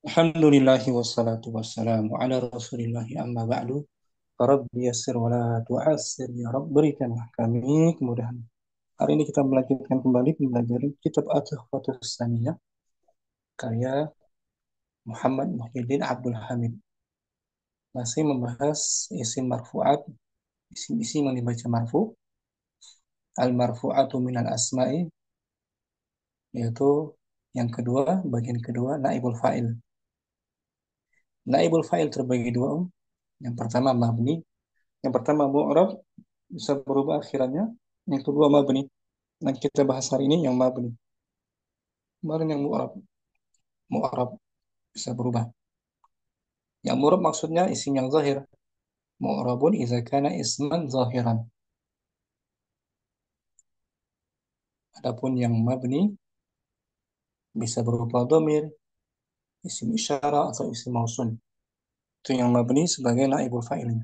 Alhamdulillahi wassalatu wassalamu ala rasulillahi amma ba'du. Rabbi yassir wa la tu'assir ya Rabb, berikanlah kami kemudahan. Hari ini kita melanjutkan kembali mempelajari kitab At-Tuhfatus Tsaniyah karya Muhammad Muhyiddin Abdul Hamid. Masih membahas isim marfu'at, isim-isim yang dibaca marfu, al-marfu'atu minal asma'i, yaitu yang kedua, bagian kedua, naibul fa'il. Naibul fa'il terbagi dua. Yang pertama mabni, yang pertama mu'rab, bisa berubah akhirannya. Yang kedua mabni. Nah, kita bahas hari ini yang mabni. Kemarin yang mu'rab. Mu'rab bisa berubah. Yang mu'rab maksudnya isim yang zahir. Mu'rabun idza kana isman zahiran. Adapun yang mabni bisa berupa dhamir, isim isyarah atau isim mausul. Itu yang mabni sebagai naibul fa'ilnya.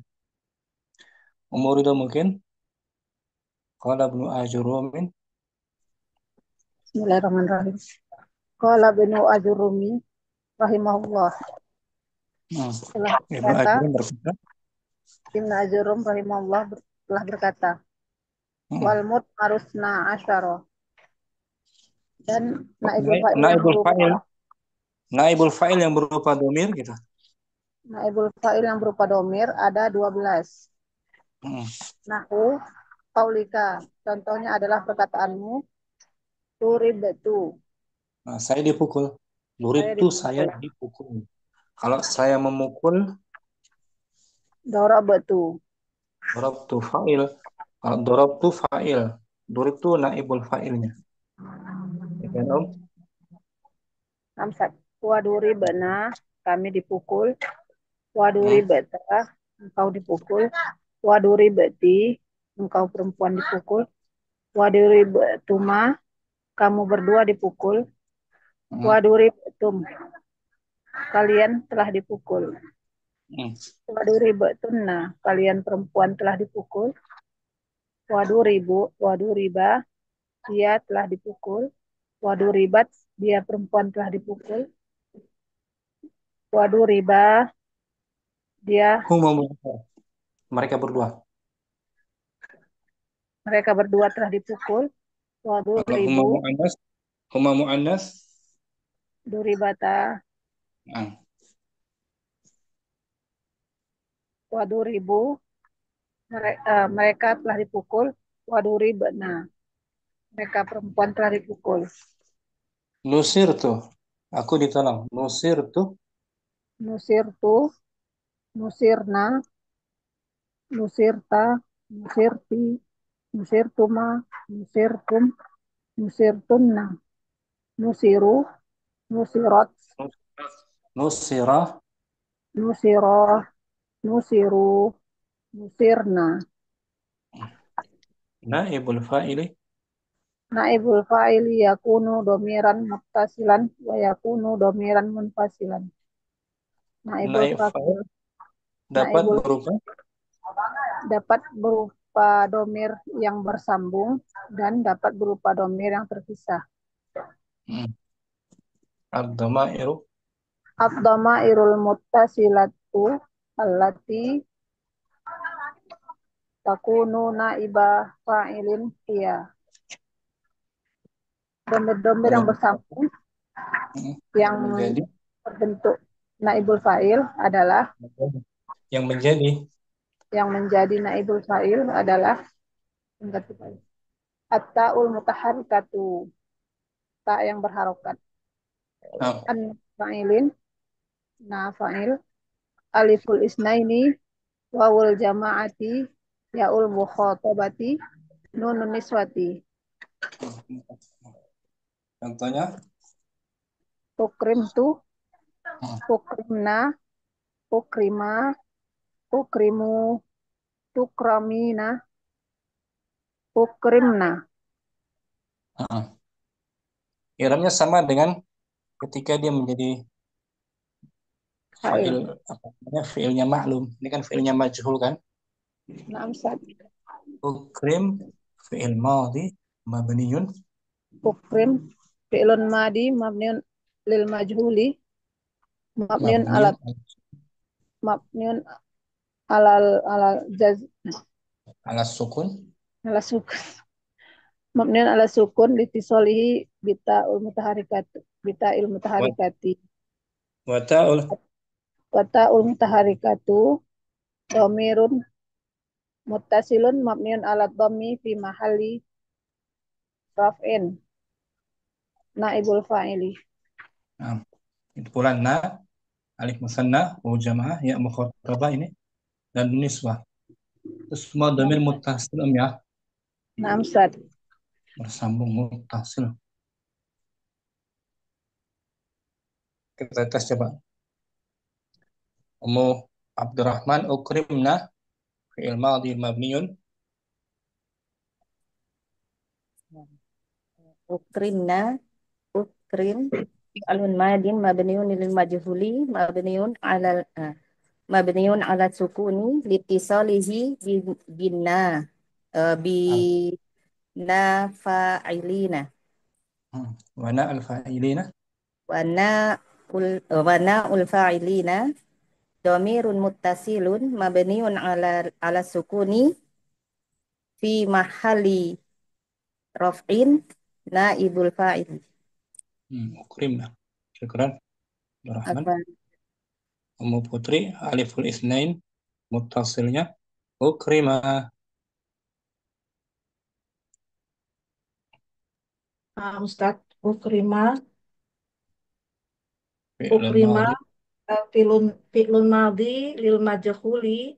Umur itu mungkin qala ibnu ajurumin. Bismillahirrahmanirrahim. Qala Ibnu Ajurumi rahimahullah telah Ibnu berkata, ajurum berkata, Ibnu Ajurum rahimahullah telah berkata, hmm, wal mut marusna asyara dan naibul fa'il yang naibul berupa fa'il, naibul fa'il yang berupa dhamir gitu. naibul fa'il yang berupa domir ada 12. Hmm. Nahu qaulika, contohnya adalah perkataanmu turibtu, Nah, saya dipukul. Lurid saya tuh saya dipukul. dipukul. Kalau saya memukul, Darabtu, dorab tuh fa'il. Kalau dorab tuh fa'il. Durib tuh naibul fa'ilnya. Ya kan, Om? amsat. Waduri bena, kami dipukul. Waduri Hmm. beta, engkau dipukul. Waduri beti, engkau perempuan dipukul. Waduri betuma, kamu berdua dipukul. Hmm. Waduri betum, kalian telah dipukul. Hmm. Waduri betunna, kalian perempuan telah dipukul. Waduriba, dia telah dipukul. Waduribat, dia perempuan telah dipukul. Waduriba, dia Huma muzakkar. Mereka berdua. mereka berdua telah dipukul. Kalau huma Waduribu, mu'annas, huma mu'annas. duribata, Nah, waduribu, mereka telah dipukul. Waduribna, mereka perempuan telah dipukul. nusir tuh. Aku ditolong. Nusir tuh. Nusirtu, nusirna, nusirta, nusirti, nusirtuma, nusirtum, nusirtunna, nusiru, nusirat, Nusirah. nusiroh, nusiru, nusirna. Naibul fa'ili. Naibul fa'ili yakunu domiran muttasilan wa yakunu domiran munfasilan. Naibul Naib fa'il, fa'il dapat naibul berupa. dapat berupa domir yang bersambung dan dapat berupa domir yang terpisah. Hmm. Ad-dhamairu. Ad-dhamairul muttasilatu allati takunu naiba fa'ilin hiya. Domir-domir yang Domir bersambung hmm, yang menjadi berbentuk naibul fa'il adalah yang menjadi yang menjadi naibul fa'il adalah at-ta'ul mutaharrikatu, ta yang berharokat. ah, An fa'ilin, na fa'il, aliful isnaini, wawul jama'ati, yaul mukhatabati, nunun niswati. contohnya. Ukrim tu, Hmm. ukrimna, ukrima, ukrimu, tukramina, ukrimna. Ah. Iramnya sama dengan ketika dia menjadi fa'il, Fa'il. apa namanya, fi'ilnya maklum. Ini kan fi'ilnya majhul kan. Namsat. Ukrim fi'il madhi mabniyun Ukrim, fi'lun madi, mabniun lil majhuli. Mabniun ala mabniun mabniun alal alal jaz ala sukun ala sukun. Mabniun ala sukun litisolihi bita il wa mutaharikati. wa ta'ul. Wata ul mutaharikatu domirun muttasilun mabniun ala dhammi fi mahalli raf'in naibul fa'ili. Nah, itu pula na, alif musanna, wa jamaah, ya mukhatabah ini, dan niswah. Itu semua dhamir muttasil ya, Namsat. bersambung muttasil. Kita tes coba. Ummu Abdurrahman ukrimna fi'il madhi mabniun Ukrimna, ukrim, fi'lun madin mabniun lil majhuli mabniun ala sukuni litisalihi binna bi al na fa'ilina wa na al fa'ilina wana wana ul fa'ilina dhamirun muttasilun mabniun ala sukuni fi mahali raf'in naibul fa'il. ukrimna. Syukran Abdurrahman. Apa Ummu Putri aliful isnain muttasilnya ukrima. Ustadz, ukrima, Fi'lun ukrima, madhi filun, fi'lun madi lil majhuli,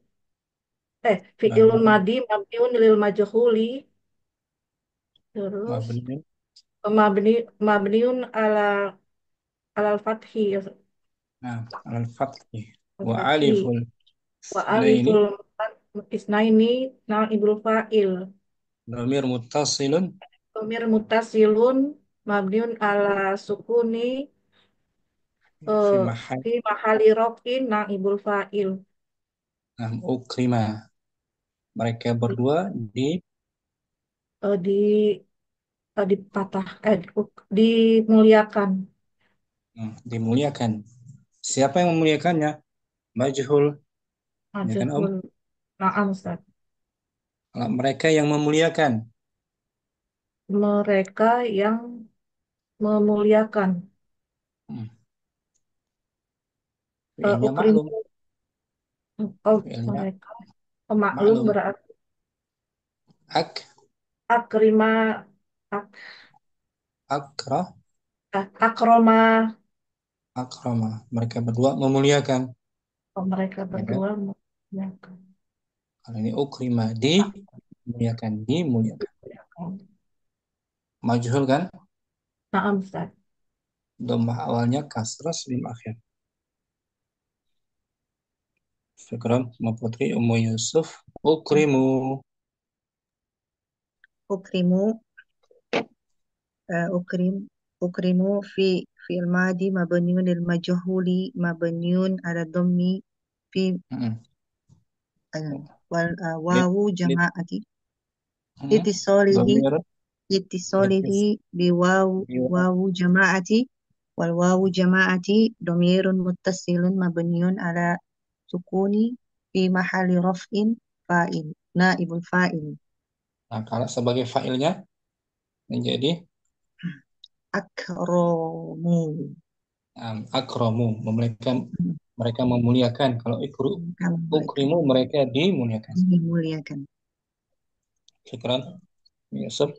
fi'lun mabniun madi mabniun lil majhuli, terus mabniun mabni mabniun alal fathi, nah al fathi al wa fathi, aliful wa isnaini aliful isnaini naibul fa'il, dhamir muttasilun dhamir muttasilun mabniun ala sukuni fi eh, mahal fi mahali raf'in naibul fa'il. ukrima. Mereka berdua Di dipatah dimuliakan. dimuliakan. Siapa yang memuliakannya? Majhul, ya kan Om? Majhul. Naam Ustaz. Mereka yang memuliakan. Mereka yang memuliakan. Hmm, Fi'ilnya Ukrim. maklum. Oh, Fi'ilnya mereka pemaklum maklum. berarti Ak, akrima ak, akra, akroma. akrama. Mereka berdua memuliakan. Oh, mereka Ya kan? berdua memuliakan. Kalau ini ukrima, dimuliakan, dimuliakan. Majhul kan? Naam Ustaz. Dhammah awalnya kasrah sebelum akhir. Syukran, Ma Putri, Ummu Yusuf. Ukrimu. ukrimu ukrim ukrimu fi al-madi mabniun lil majhuli mabniun ala dhammi fi Hmm. wal Lit, wawu lit, jama'ati hmm. litisolihi Dhamir, litis, bi wawu jama'ati wal wawu jama'ati dhamirun muttasilun mabniun ala sukuni fi mahali raf'in fa'il naibul fa'il Nah, kalau sebagai fa'ilnya menjadi akramu. akramu, mereka mereka memuliakan. Kalau Kamu mereka ukrimu mereka dimuliakan. dimuliakan. Syukran Yusuf.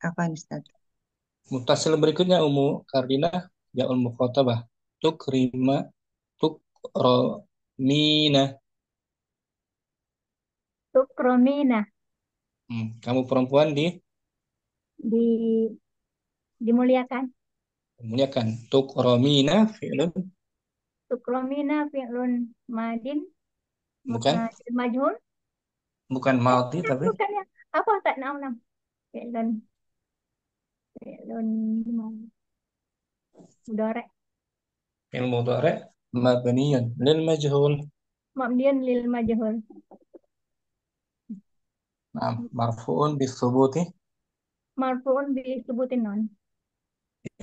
Apa Ustaz? Mutasil berikutnya Ummu Kardinah Ja'ul Mukhatabah. Tukrima tukromina. Tukromina Kamu perempuan di dimuliakan. dimuliakan. Tukromina fi'lun Tukromina fi'lun madin bukan majhul. bukan maldi tapi Bukan ya. Apa tak nam fi'lun fi'lun mudhari fi'il mudhari' mabniyun lil majhul. mabniun lil majhul. Marfu'un bisubuti Marfu'un bi subutin non.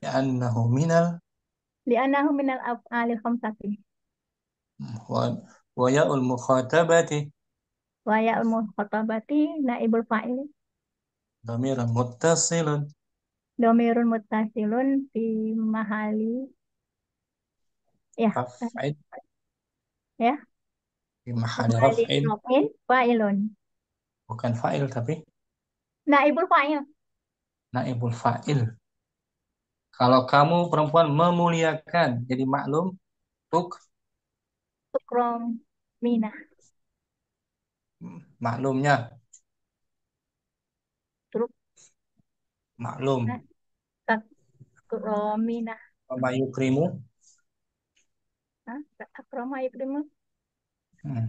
annahu minal li'annahu minal af'alil khamsati. wa wa ya'ul mukhatabati Wa ya'ul mukhatabati naibul fa'il. dhamirun muttasilun Domirun muttasilun fi mahali. Ya, raf'in ya. fi mahali Mahali raf'in, raf'in fa'ilun. bukan fa'il tapi Naibul fa'il. naibul fa'il. Kalau kamu perempuan memuliakan, jadi maklum tuk Tukrom mina. maklumnya Truk maklum. takromina. Wa yukrimu Hah? Takroma yukrimu. hmm.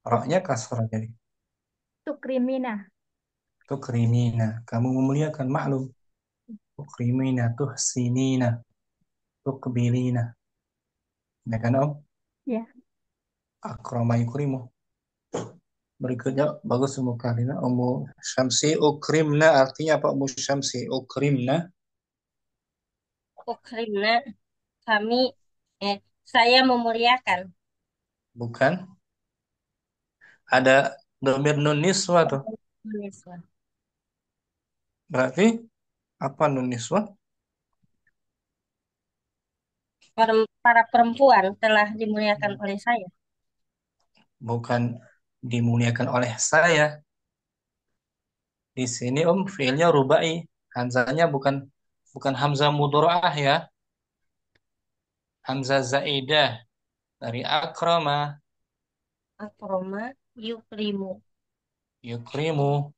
Roknya kasrah jadi Tukrimina. tukrimina. Kamu memuliakan maklum. Tukrimina tuhsinina tukbilina. Ya kan Om? Ya. Akrama yukrimu. Berikutnya bagus Ummu Karina. Ummu Syamsi ukrimna artinya apa Ummu Syamsi? Ukrimna Ukrimna, kami, saya memuliakan. bukan ada domir nun niswa tuh. Niswa. Berarti apa nun niswa? Para perempuan telah dimuliakan oleh saya. Bukan dimuliakan oleh saya. Di sini Om fiilnya rubai. Hamzanya bukan hamzah mudharaah ya. Hamzah zaidah dari akrama Akroma yukrimu. yukrimu.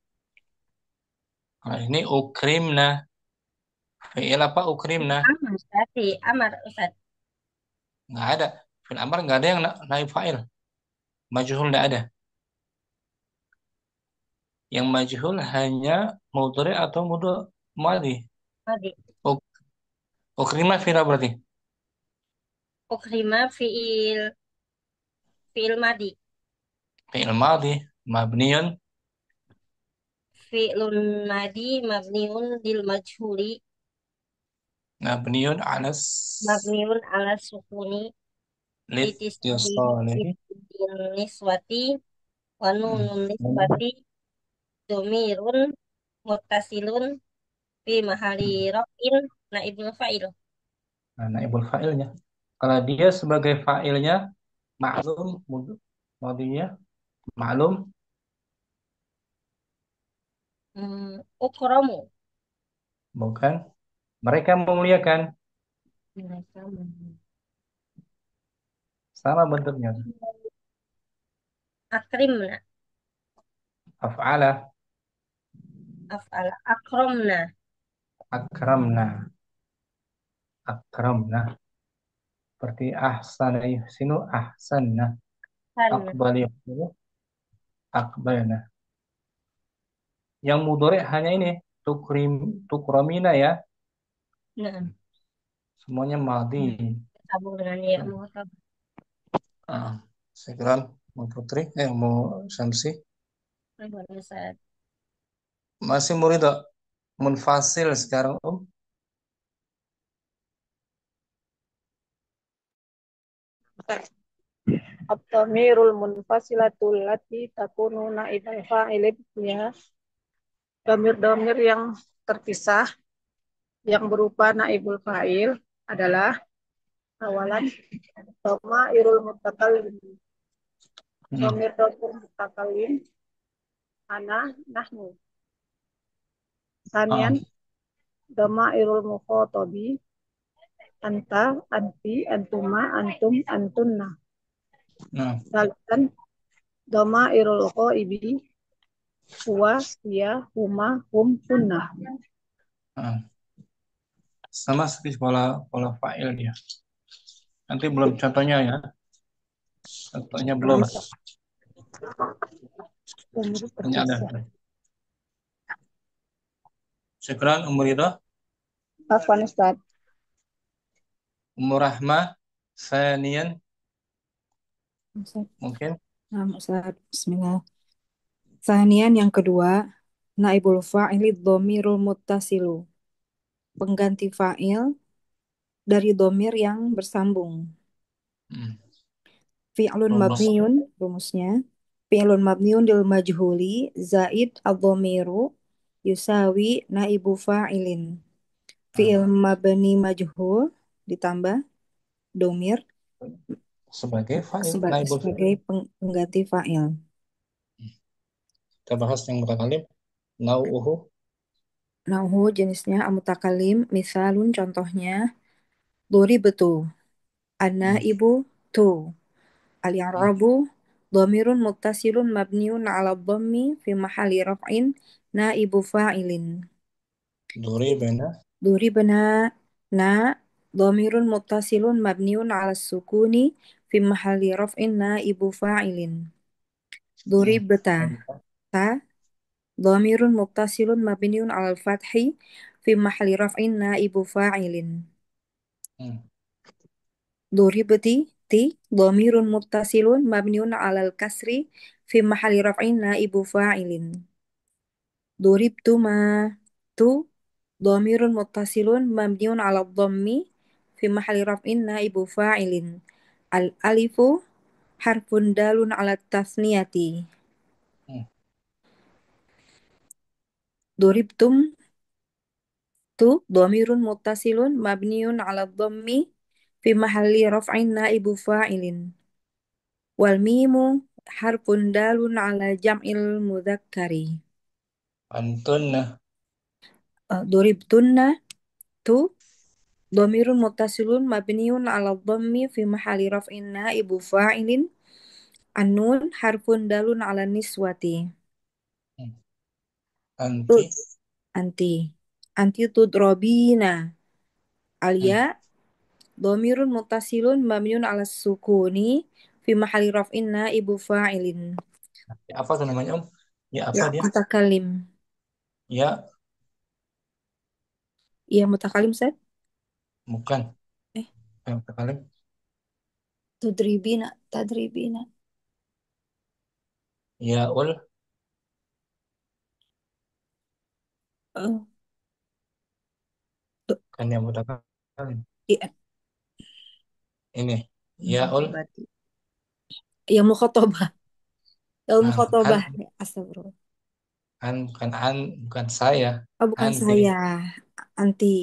Nah, ini ukrimna. Fiil apa ukrimna? Amar, berarti amar Ustaz. Nggak ada. Fiil amar nggak ada yang naib fa'il. Majhul nggak ada. Yang majhul hanya mudhari atau madhi. Tadi. Uk- Ukrima fi'il apa berarti? Ukrima fiil madi. Fi'il madhi mabniyun Fi'lun madi mabniun lil majhuli. mabniyun alas Mabniun ala sukuni. Litisari litisalihi niswati wa nunun niswati domirun muttasilun fi mahali raf'in naibul fa'il. nah, naibul fa'ilnya. Kalau dia sebagai fa'ilnya maklum mudhinya maklum Ukromu. bukan mereka memuliakan Mereka sama bentuknya akrimna. af'ala Af'ala akromna. akramna akramna seperti ahsana yuhsinu ahsanna Sana. aqbal yuhsinu aqbalna. Yang mudhari hanya ini tukramina ya, Nah, semuanya madhi. sambung dengan ya muhatab. Ah, sekarang mau Putri mau Syamsi Ustaz. masih murid munfasil sekarang At-dhamirul munfasilatul lati takunu naibal fa'il ya. Domir-domir yang terpisah yang berupa naibul fa'il adalah awalan dhamirul mutakallim. Domir mutakallim ana nahnu. Sanian dhamairul mukhatabi anta anti antuma antum antunna. Salisan dhamairul ghaibi huwa hiya huma hum hunna. sama seperti pola fa'il dia. Nanti belum contohnya ya. Contohnya belum. Hanya ada. Syukran Umur Ridha. Afwan Ustaz. Umur Rahmah. Sanian. Ustaz. Mungkin. Nah, Ustaz. Bismillah. Sanian yang kedua, naibul fa'ili dhamirul muttasilu. Pengganti fa'il dari domir yang bersambung. Hmm. Fi'lun Rumus. mabniun, rumusnya. Fi'lun mabniun lil majhuli, zaid ad-dhamiru, yusawi naibu fa'ilin. Fi'il mabni majhul, ditambah domir, Sebagai fa'il, naibul sebagai fa'il. pengganti fa'il. Kita bahas yang mutakalim. Nau'uhu. Nauhu jenisnya amutakalim, misalun contohnya, duri betul. Ana ibu tu. Al-i'rabu dhamirun muttasilun mabniun 'ala dhammi fi mahalli raf'in naibu fa'ilin. Duribana. Duribna na dhamirun muttasilun mabniun 'ala sukuni fi mahalli raf'in naibu fa'ilin. Duribta ta dhamirun muttasilun mabniun 'ala al-fathi fi mahalli raf'in naibu fa'ilin. Duribti ti dhamirun muttasilun mabniun 'ala al-kasri fi mahalli raf'in naibu fa'ilin. Duribtuma tu dhamirun muttasilun mabniun 'ala dhammi fi mahalli raf'in naibu fa'ilin. Al-alifu harfun dalun 'ala tasniyati. Duribtum tu dhamirun muttasilun mabniun 'ala dhammi fi mahalli raf'in naibu fa'ilin. Wal mimu harfun dalun 'ala jam'il mudzakkari. Antunna. Duribtunna tu dhamirun muttasilun mabniun 'ala dhammi fi mahalli raf'in naibu fa'ilin. An-nun harfun dalun 'ala niswati. Anti. Anti. Anti tudrabina. Alia dhamirun muttasilun mabniun 'ala sukuni fi mahalli raf'in naibu fa'ilin. Ya, apa tuh namanya, Om? Ya, apa Ya, dia? mutakalim. Ya, Iya, mutakalim, Ustaz. bukan. Yang mutakalim. Tudribina, tadribina. Ya, ul. Oh, Kan yang mutakalim. iya, Ini. Ya, ul. Berarti ya mukhatabah. Ya An. mukhatabah. Astagfirullah. Bukan an, bukan saya. Oh, bukan Anti. saya. Anti.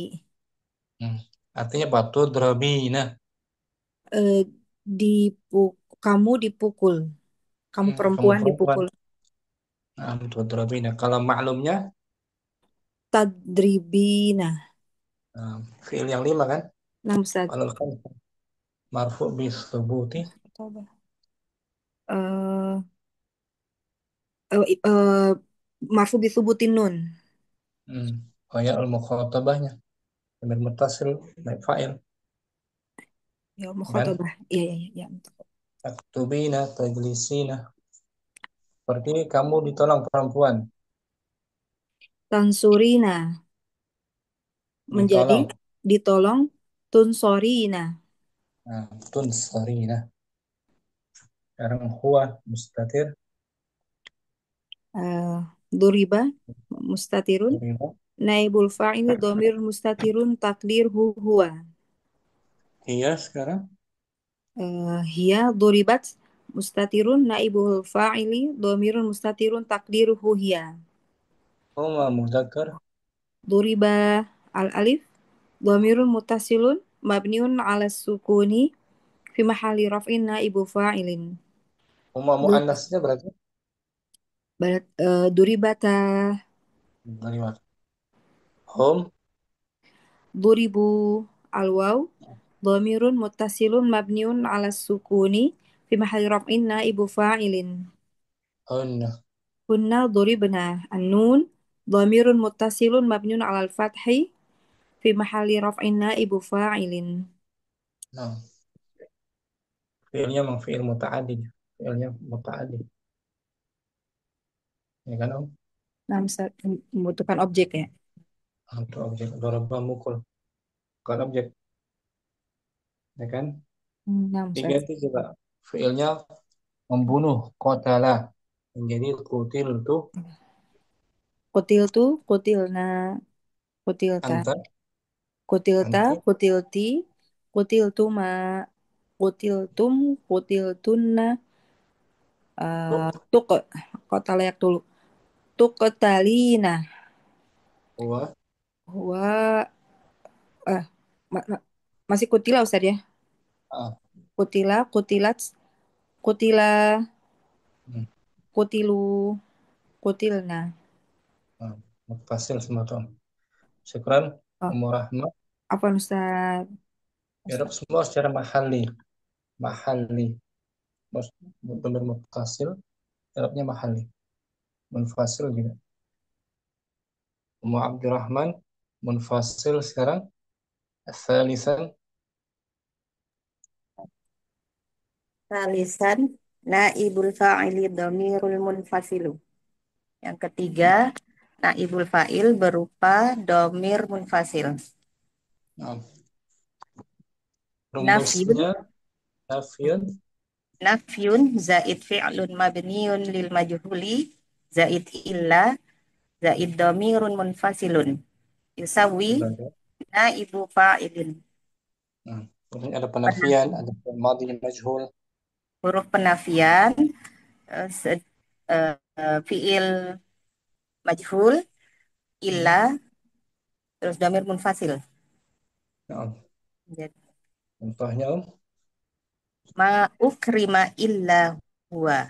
Artinya apa? Tudrabina. Eh, kamu dipukul. Kamu Kamu perempuan perempuan. dipukul. Tudrabina. Kalau maklumnya, Tadribina. fiil yang 5 kan? Nah, Ustaz. Kalau kan marfu bis thubuti. Mukhatabah. Marfu bisubutin nun. Oh ya, al-mukhatabahnya. Damir muttasil, naib fa'il. Ya, Kan? mukhatabah. Iya, iya, iya. Taktubina, tajlisina. Seperti kamu ditolong perempuan. Tansurina. Menjadi Ditolong. ditolong. Tunsorina. Tunsarina. Sekarang huwa mustatir. Duriba. Mustatirun. Duriba. Naibul fa'ili dhamir mustatirun takdir huwa. Iya sekarang. Hiya duribat mustatirun naibul fa'ili dhamirun mustatirun takdiruhu hiya. Huma mudzakkar. Duriba al-alif dhamirun muttasilun mabniun 'ala sukuni fi mahalli raf'in naibu fa'ilin. Huma muannasnya berarti Duribata dari mana? Hum. duribu al-waw dhamirun muttasilun mabniun 'ala sukuni fi mahalli raf'in naibu fa'ilin. Hunna. Kunna duribna an-nun dhamirun muttasilun mabniun 'alal fathi fi mahalli raf'in naibu fa'ilin. Nah, fiilnya memang fiil muta'addi. Fiilnya muta'addi. Ya kan, Om? Nah, membutuhkan objek ya. Untuk objek daraba mukul. Bukan objek. Ya kan? Nah, Tiga itu juga fiilnya membunuh, qatala. Menjadi kutil itu kutiltu, kutilna, kutilta, anta, kutilta, anti, kutilti, Kutiltuma, kutiltum, kutiltunna, Tuk. tuk, kota layak dulu. Tuqtalina, Huwa. wa, eh, masih kutila Ustaz ya? Ah. Kutila, kutilat, kutila, Hmm. kutilu, kutilna. Ah. Mutasil semua tuh. Syukran. Oh, Umur Rahmat. apa Ustaz? Irab semua secara mahalli. Mahalli. Benar mutasil. Irabnya mahalli. Munfasil juga. Umur Abdurrahman. Munfasil sekarang. Thalithan. Salisan naibul fa'ili dhamirul munfasilu. Yang ketiga, naibul fa'il berupa dhamir munfasil. Nah, Nafyun, rumusnya nafyun nafyun zaid fi'lun mabniun lil majhuli zaid illa zaid dhamirun munfasilun. Yusawi sebagai. naibu fa'ilin. Nah, kemudian ada penafian, ada madhi majhul. Huruf penafian, fi'il majhul, illa, terus dhamir munfasil. Nah, Jadi, contohnya ma ukrima illa huwa.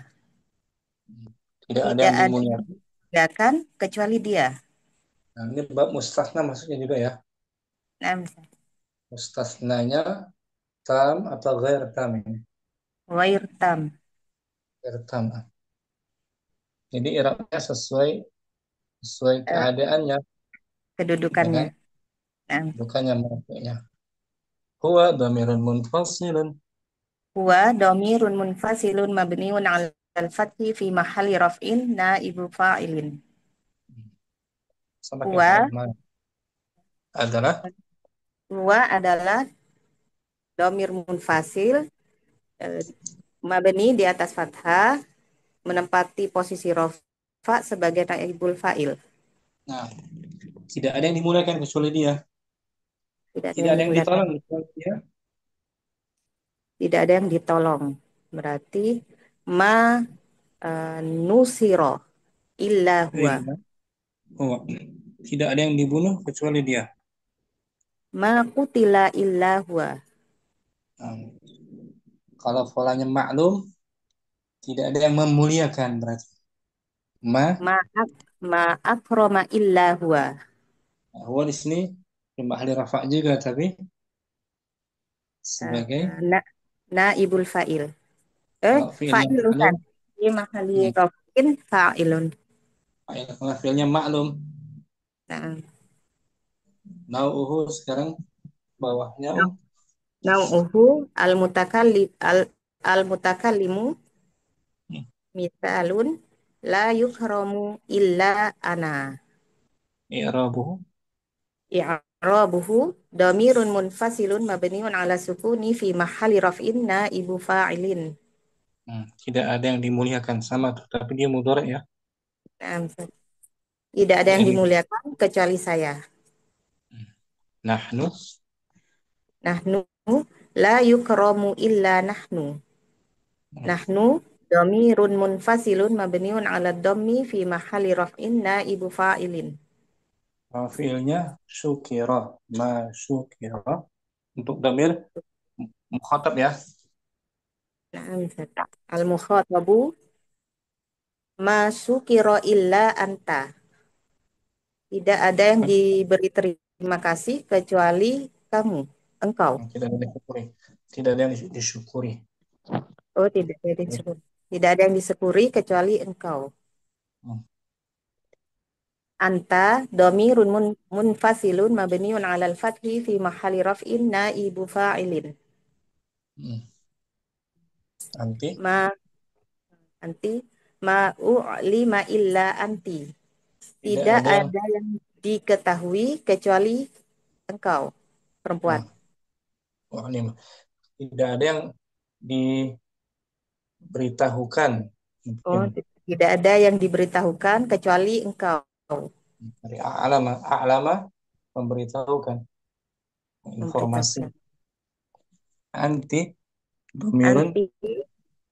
tidak ada Tidak yang ada dimuliakan. yang dimuliakan kecuali dia. Nah, ini bab mustasna maksudnya juga ya. Nah, Mustasnanya tam atau ghair tam ini? wair tam. Ghair tam. Jadi i'rabnya sesuai Eh, keadaannya, ya kedudukannya. kan? Nah, Bukannya marfu'nya. Huwa dhamirun munfasilun. huwa dhamirun munfasilun mabniun 'alal fathi fi mahalli raf'in naibu fa'ilin. Sama kayak Huwa, surat mana? Adalah huwa adalah dhamir munfasil eh, mabni di atas fathah menempati posisi rafa sebagai naibul fa'il. nah, tidak ada yang dimuliakan kecuali dia. Tidak ada Tidak yang ada yang dimuliakan, ditolong kecuali dia. tidak ada yang ditolong. Berarti ma nusiro illa huwa. Illa huwa. Tidak ada yang dibunuh kecuali dia. Ma qutila illa huwa. Nah, kalau polanya maklum, tidak ada yang memuliakan berarti. Ma ma akroma illa huwa. Huwa di sini ahli rafa juga tapi Eh, sebagai na naibul fa'il. fi'ilnya Fa'il maklum. Ustaz. Di mahali Hmm. rafin fa'ilun. Fi'ilnya maklum. Nah, Nau'uhu sekarang bawahnya nau'uhu al mutakallimu Hmm. misalun la yukramu illa ana. I'rabuhu. I'rabuhu dhamirun munfasilun mabniun ala sukuni fi mahalli raf'in naibu fa'ilin. Tidak ada yang dimuliakan sama tuh, tapi dia mudhari ya. Nah, tidak ada yang dimuliakan kecuali saya. Nahnu. Nahnu la yukramu illa nahnu. Nahnu dhamirun munfasilun mabniun ala dhammi fi mahalli raf'in naibu fa'ilin. Fi'ilnya syukira. Ma syukira. Untuk damir mukhatab ya. Nah, al-mukhatabu ma syukira illa anta. Tidak ada yang diberi terima kasih kecuali kamu, engkau. Tidak ada yang disyukuri. Tidak ada yang disyukuri. Oh, tidak ada yang disyukuri. Tidak ada yang disyukuri kecuali engkau. Anta dhamirun munfasilun mabniun 'alal fathi fi mahalli raf'in naibu fa'ilin. Anti. Anti ma u'lima illa anti. Tidak ada yang diketahui kecuali engkau, perempuan. Tidak ada yang diberitahukan. Oh, tidak ada yang diberitahukan kecuali engkau. Dari a'lama memberitahukan informasi. Anti domirun. Anti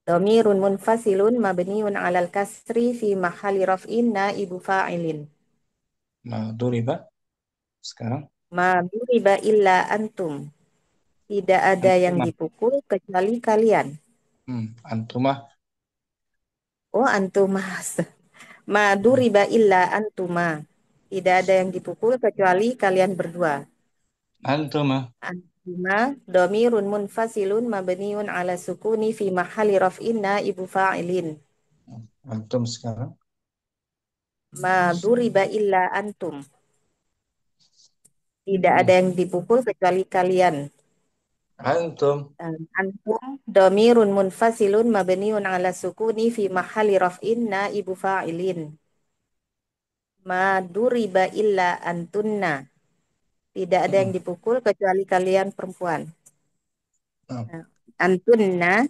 dhamirun munfasilun mabniun 'alal kasri fi mahalli raf'in naibu fa'ilin. Nah, duriba. Sekarang Ma duriba illa antum. Tidak ada yang antuma. dipukul kecuali kalian. Antuma. Oh, antuma. Ma duriba illa antuma. Tidak ada yang dipukul kecuali kalian berdua. Antuma. Antuma dhamirun munfasilun mabniun 'ala sukuni fi mahalli raf'in naibu fa'ilin. Antum sekarang. Ma duriba illa antum. Tidak ada yang dipukul kecuali kalian. Antum. Antum dhamirun munfasilun mabniun 'ala sukuni fi mahalli raf'in naibu fa'ilin. Ma duriba illa antunna. Tidak ada yang dipukul kecuali kalian perempuan. Nah, Antunna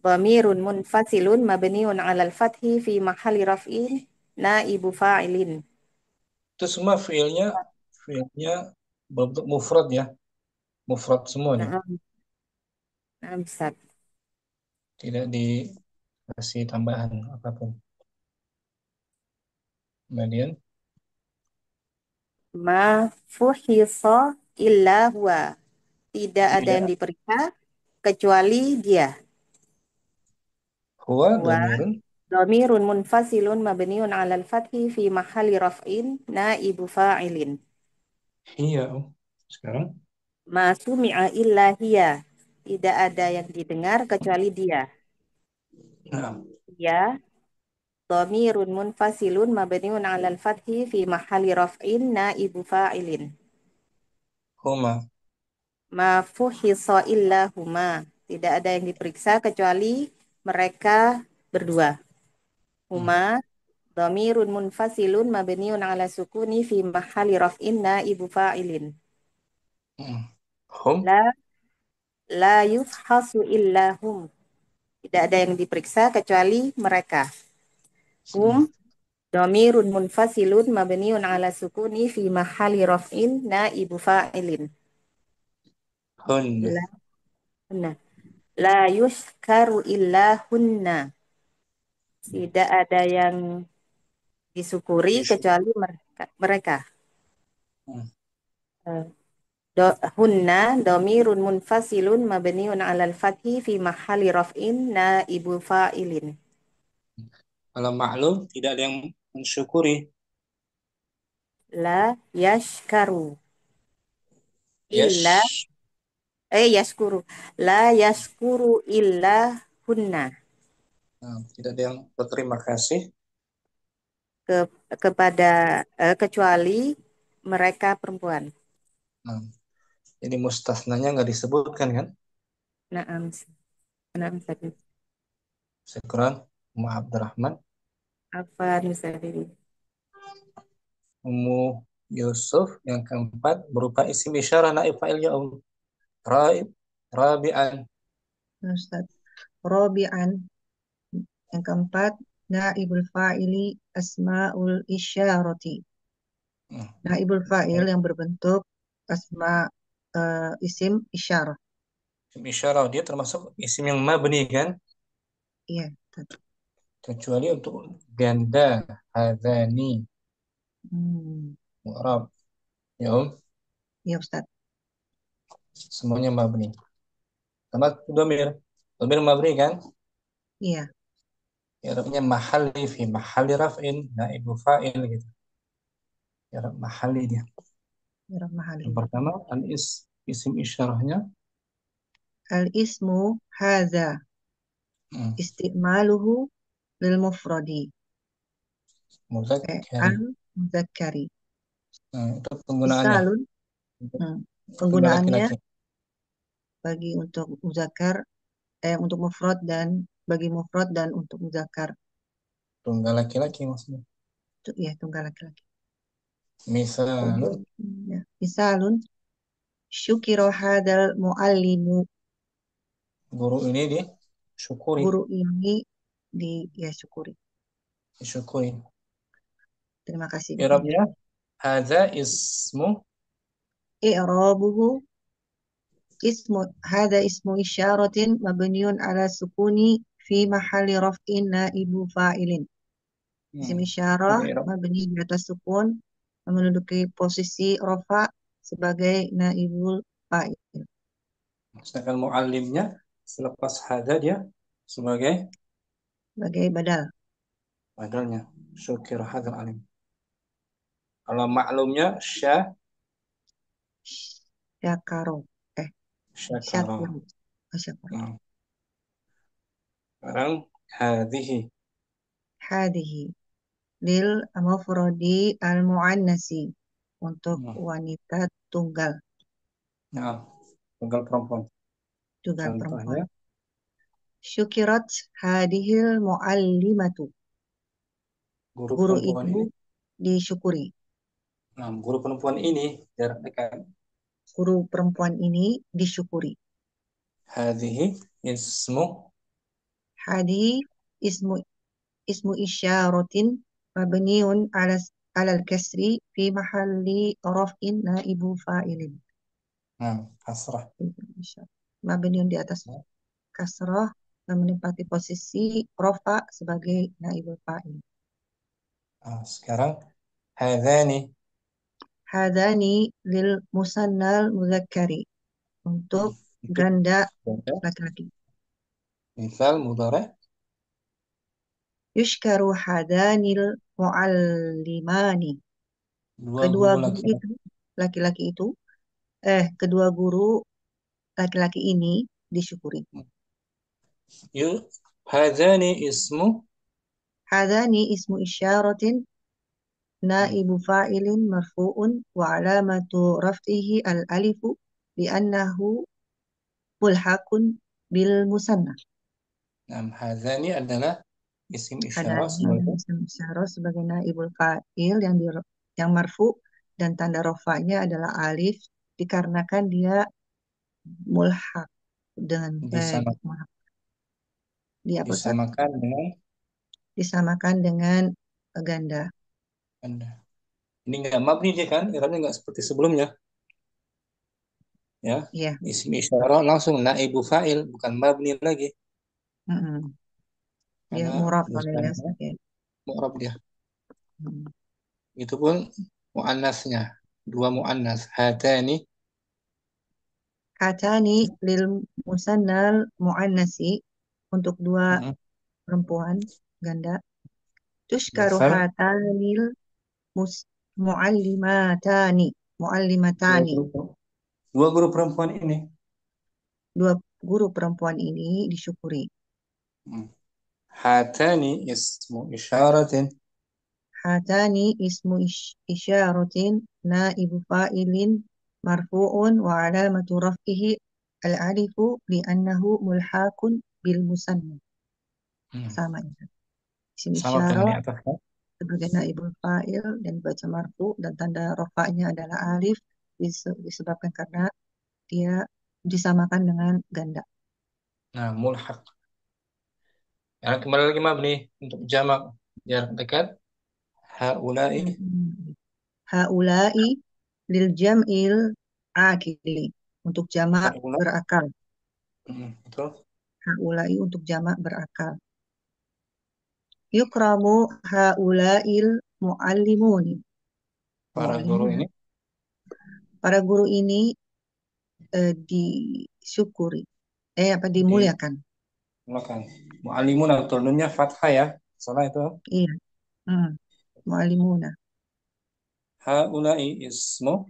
dhamirun munfasilun mabniun 'alal fathi fi mahalli raf'in naibu fa'ilin. itu semua fiilnya berbentuk mufrad ya. Mufrad semuanya. Nah, Ustaz. Tidak dikasih tambahan apapun. Kemudian Ma fuhisa illa huwa. Tidak ada yang tidak. diperiksa kecuali dia. Huwa Huwa domirun. dhamirun munfasilun mabniun 'alal fathi fi mahalli raf'in naibu fa'ilin. Hiya. Sekarang Ma sumi'a illa hiya. Tidak ada yang didengar kecuali dia. nah, Ya, dhamirun munfasilun mabniun 'alal fathi fi mahalli raf'in naibu fa'ilin. huma. Ma fuhisa illa huma. Tidak ada yang diperiksa kecuali mereka berdua. Huma dhamirun munfasilun mabniun 'ala sukuni fi mahalli raf'in naibu fa'ilin. Hum. La yufhasu illa hum. Tidak ada yang diperiksa kecuali mereka. Hum dhamirun munfasilun mabniun 'ala sukuni fi mahalli raf'in naibu fa'ilin. Hunna. Hunna. La yushkaru illa hunna. Tidak ada yang disyukuri kecuali mereka. Hunna dhamirun munfasilun mabniun 'alal fathi fi mahalli raf'in naibu fa'ilin. Kalau maklum tidak ada yang mensyukuri. La yashkaru illa Yes. yashkuru. La yashkuru illa hunna. Tidak ada yang berterima kasih Kepada kecuali mereka perempuan. Jadi mustasnanya nggak disebutkan kan? Naam. Naam tadi. Syukran, Ummu Abdurrahman. Apa misalnya? Ummu Yusuf yang keempat berupa isim isyarah naib fa'il ya Rabi'an. Ustaz. Rabi'an. Yang keempat, naibul fa'ili asma'ul isyarati. Naibul fa'il yang berbentuk asma isim isyarah. Isim isyarah dia termasuk isim yang mabni kan? Iya. Kecuali untuk ganda hadzani. Mu'rab. Ya Om? Iya Ustaz. Semuanya mabni. Sama domir. Domir mabni kan? Iya. I'rabnya mahalli fi mahalli raf'in naibu fa'il gitu. I'rab mahalli dia. I'rab mahalli. Yang pertama isim isyarahnya Al-ismu hadza. Isti'maluhu lil mufradi. muzakkari. Al-muzakkari. Itu penggunaannya. Misalun, penggunaannya bagi untuk muzakkar, untuk mufrad dan bagi mufrad dan untuk muzakkar. Tunggal laki-laki maksudnya. Iya, tunggal laki-laki. Misalun, syukiro hadal muallimu. Guru ini disyukuri. Guru ini syukuri. Disyukuri. Terima kasih. I'rabnya hadza ismu i'rabuhu هذا اسم إشارة مبني على السكون في محل رفع نائب فاعل. Isim isyarah I'rab. mabni di atas sukun menduduki posisi rafa sebagai naibul fa'il. Sedangkan muallimnya selepas hada dia sebagai Sebagai badal. badalnya. Syukir hadzal alim. Kalau maklumnya Syakaro. syakara. Syakiru. Syakaro. Nah, sekarang hadhihi. Hadihi. Lil mufradi al muannasi. Untuk wanita tunggal. Nah, tunggal perempuan. Tunggal Contohnya, perempuan. Syukirat hadihil muallimatu. guru Guru perempuan itu ini. disyukuri. Nah, guru perempuan ini jarak dekat. Guru perempuan ini disyukuri. Hadhihi ismu. Hadihi ismu isyaratin mabniun ala al-kasri fi mahalli raf'in naibu fa'ilin. Nah, kasrah. Mabniun di atas kasrah dan menempati posisi rafa sebagai naibul fa'il. Nah, sekarang hadhani. Hadani lil musannal mudzakkari. Untuk Itu ganda contoh. laki-laki. Misal mudhari'. Yushkaru hadanil muallimani. Dua Kedua guru guru laki-laki. itu, laki-laki itu, kedua guru laki-laki ini disyukuri. Hadhani ismu. Hadani ismu isyaratin naibu fa'ilin marfu'un wa alamatu raf'ihi al-alifu li'annahu mulhaqun bil musanna. Nah, hadhani adalah isim isyarah Hadani adalah sebagai isim isyarah sebagai naibul fa'il yang marfu dan tanda rafa'nya adalah alif dikarenakan dia mulhaq dengan disamakan dengan disamakan dengan ganda. Anda. Ini nggak mabni dia kan? Irabnya nggak seperti sebelumnya. Ya, Iya. isim isyarah langsung naibu fa'il, bukan mabni lagi. Dia Karena murab misalnya mu'rab dia. Itu pun mu'annasnya. Dua mu'annas. Hatani. Hatani lil musannal mu'annasi untuk dua perempuan ganda. Tushkaru Misal, hatanil mu'allimatani. Dua guru perempuan ini. Dua guru perempuan ini disyukuri. Hatani ismu isyaratin. Hatani ismu isyaratin naibu fa'ilin marfu'un wa alamatu raf'ihi al-alifu li'annahu mulhaqun bil musanna. Sama itu. Isim isyarah sebagai naibul fa'il dan dibaca marfu dan tanda rafa'nya adalah alif disebabkan karena dia disamakan dengan ganda. Nah, mulhaq. Yang kembali lagi mabni untuk jamak jarak dekat. Haula'i. Haula'i lil jam'il akili untuk jamak berakal. Betul. Haula'i untuk jamak berakal. Yukramu haula'il muallimuni. Para guru ini. Para guru ini disyukuri. Dimuliakan. Mu'allimun atau nunnya fathah ya. Salah itu. Iya. Mu'allimuna. Haula'i ismu.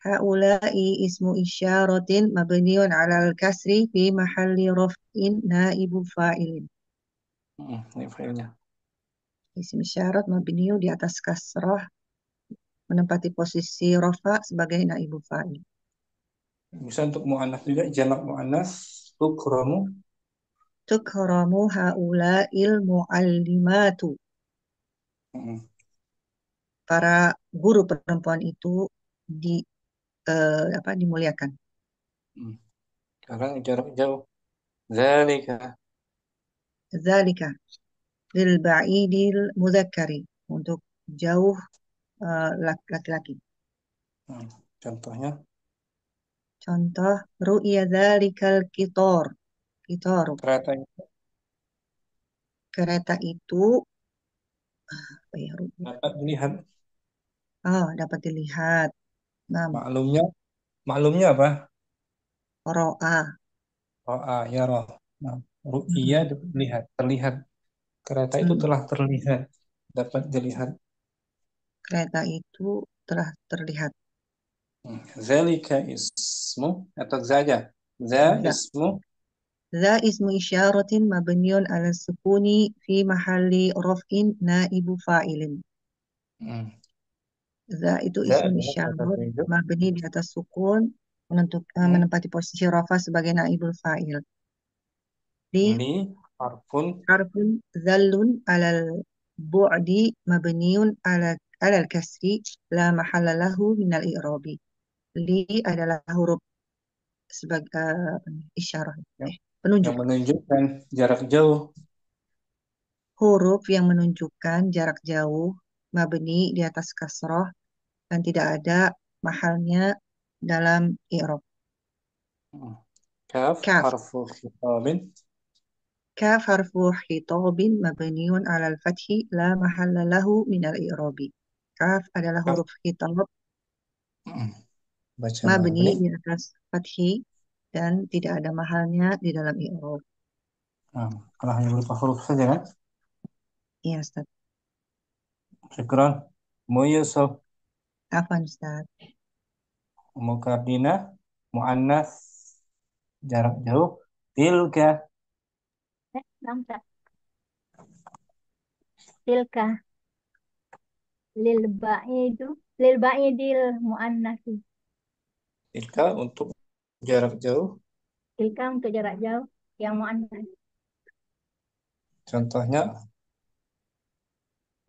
Haula'i ismu isyaratin mabniun 'alal kasri fi mahalli raf'in naibu fa'ilin. Ini fa'ilnya. Isim isyarat mabniun di atas kasrah menempati posisi rafa sebagai naibu fa'il. Bisa untuk mu'annas juga, jamak mu'annas tukramu haula'il mu'allimatu. Para guru perempuan itu dimuliakan. Sekarang jarak jauh. Zalika lil ba'idil mudzakkari untuk jauh laki-laki. Contohnya Contoh ru'ya dzalikal kitor. Kitor. Kereta itu Kereta itu apa ya? dapat dilihat. Oh, dapat dilihat. Nah, Maklumnya, maklumnya apa? ro'a. Ro'a, ya roh. Nah, ru'ya Mm-mm. lihat, terlihat. Kereta itu Mm-mm. telah terlihat, dapat dilihat. Kereta itu telah terlihat. Zalika ismu atau zaja. Za Za. ismu. Za ismu isyaratin mabniun ala sukuni fi mahalli raf'in naibu fa'ilin. Hmm. Za itu Za ismu adalah kata isyarat tunjuk. mabni di atas sukun menempati posisi rafa sebagai naibul fa'il. Li Li harfun. harfun zallun alal bu'di mabniun alal kasri la mahalla lahu minal i'rabi. Li adalah huruf sebagai isyarah yang, penunjuk. yang menunjukkan jarak jauh. Huruf yang menunjukkan jarak jauh mabni di atas kasroh dan tidak ada mahalnya dalam i'rab. Kaf Kaf. harfu khitabin. كاف حرف خطاب مبني على الفتح لا محل له من الإعراب. Kaf adalah Kaf. huruf khitab Baca mabni mabni. di atas fathi dan tidak ada mahalnya di dalam i'rab. Nah, kalau hanya berupa huruf saja kan? Iya, Ustaz. Syukran. Mu Yusuf, Afwan, Ustaz. Mu Kardina, Muannas, jarak jauh. Tilka. Bangsa. Tilka lil ba'idil muannasi. Tilka untuk jarak jauh. Tilka untuk jarak jauh yang muannas. Contohnya,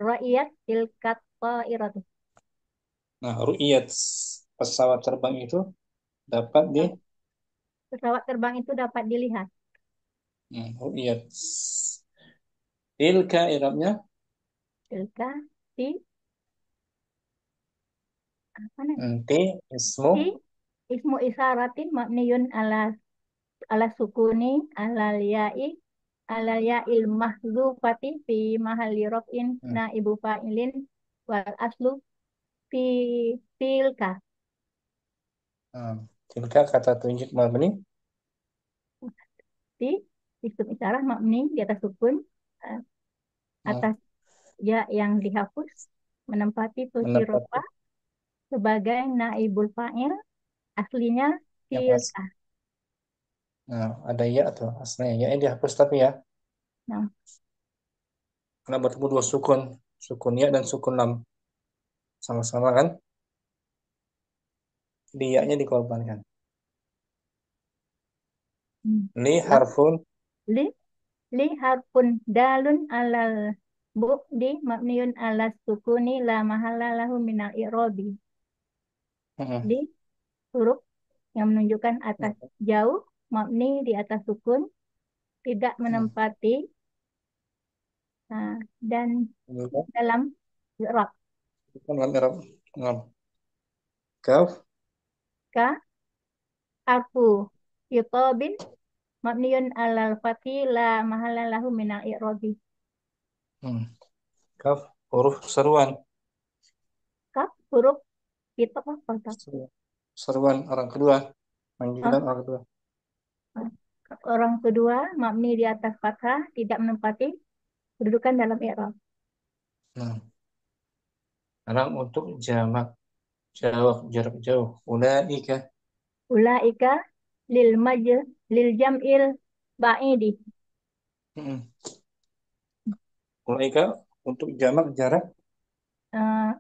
Ra'iyat tilka ta'iratu. nah, ru'iyat pesawat terbang itu dapat di Pesawat terbang itu dapat dilihat. ru'iyat. Tilka irabnya Tilka ti apa namanya? enti ismu Ti ismu isyaratin mabniyun ala sukuni ala ya'il mahdzufati fi mahalli raf'in hmm, naibu fa'ilin wal aslu fi tilka. hmm, tilka kata tunjuk mabni Ti isim isyarah mabni di atas sukun eh, hmm, atas ya yang dihapus menempati posisi menepati rofa sebagai naibul fa'il aslinya yang as. tilka. Nah, ada ya atau aslinya ya ini dihapus tapi ya Nah, karena bertemu dua sukun, sukun ya dan sukun lam sama-sama kan, dia-nya dikorbankan. Li lam harfun li li harfun dalun alal bu'di mabniun ala sukuni la mahalla lahu minal i'robi. hmm, Li huruf yang menunjukkan atas hmm, jauh mabni di atas sukun tidak hmm, menempati dan juga dalam i'rab. bukan dalam i'rab. Nah, kaf Ka harfu khitabin mabniun alal fathi la mahalla lahu minal i'robi. hmm, kaf huruf seruan. Kaf huruf khitab apa kaf? Seruan orang kedua, panggilan orang kedua. Orang kedua mabni di atas fathah tidak menempati kedudukan dalam i'rab. Nah, sekarang untuk jamak jarak jauh. Ulaika. Ulaika lil jam'il ba'idi. Hmm. Ulaika untuk jamak jarak.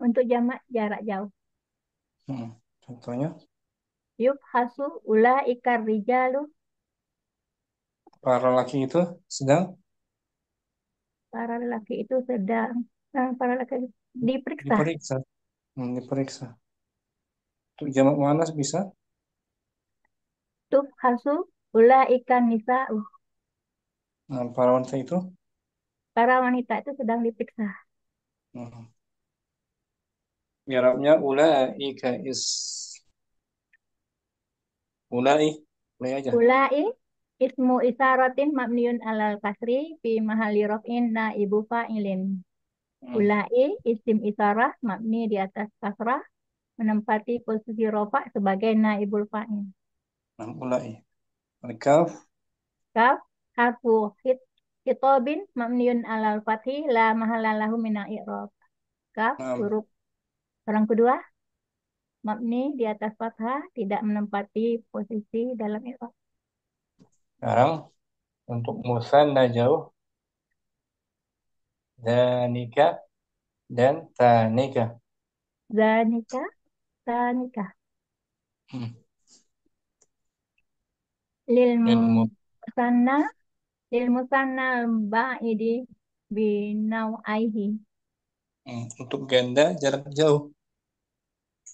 Untuk jamak jarak jauh. Contohnya Yubhasu ulaika rijalu. para laki itu sedang Para lelaki itu sedang para lelaki diperiksa. diperiksa. Diperiksa. Untuk jamak muannas bisa Tubhasu ulaika nisa'u. para wanita itu. Para wanita itu sedang diperiksa. Hmm. Irabnya ulaika Ulai. Ulai aja. Ulai ismu isaratin mabniun alal kasri fi mahalli raf'in naibu fa'ilin. Ulai isim isarah mabni di atas kasrah menempati posisi rofa sebagai naibul fa'il. Ulai. Al-kaf. Kaf harfu hitobin mabniun alal fathi la mahalla lahu minal i'rab. Kaf Naam. huruf orang kedua mabni di atas fathah tidak menempati posisi dalam i'rab. Sekarang untuk musanna jauh zanika dan tanika. Zanika, tanika. Hmm. Lil Ilmu. musanna, lil musanna ba'idi binawaihi. Untuk ganda jarak jauh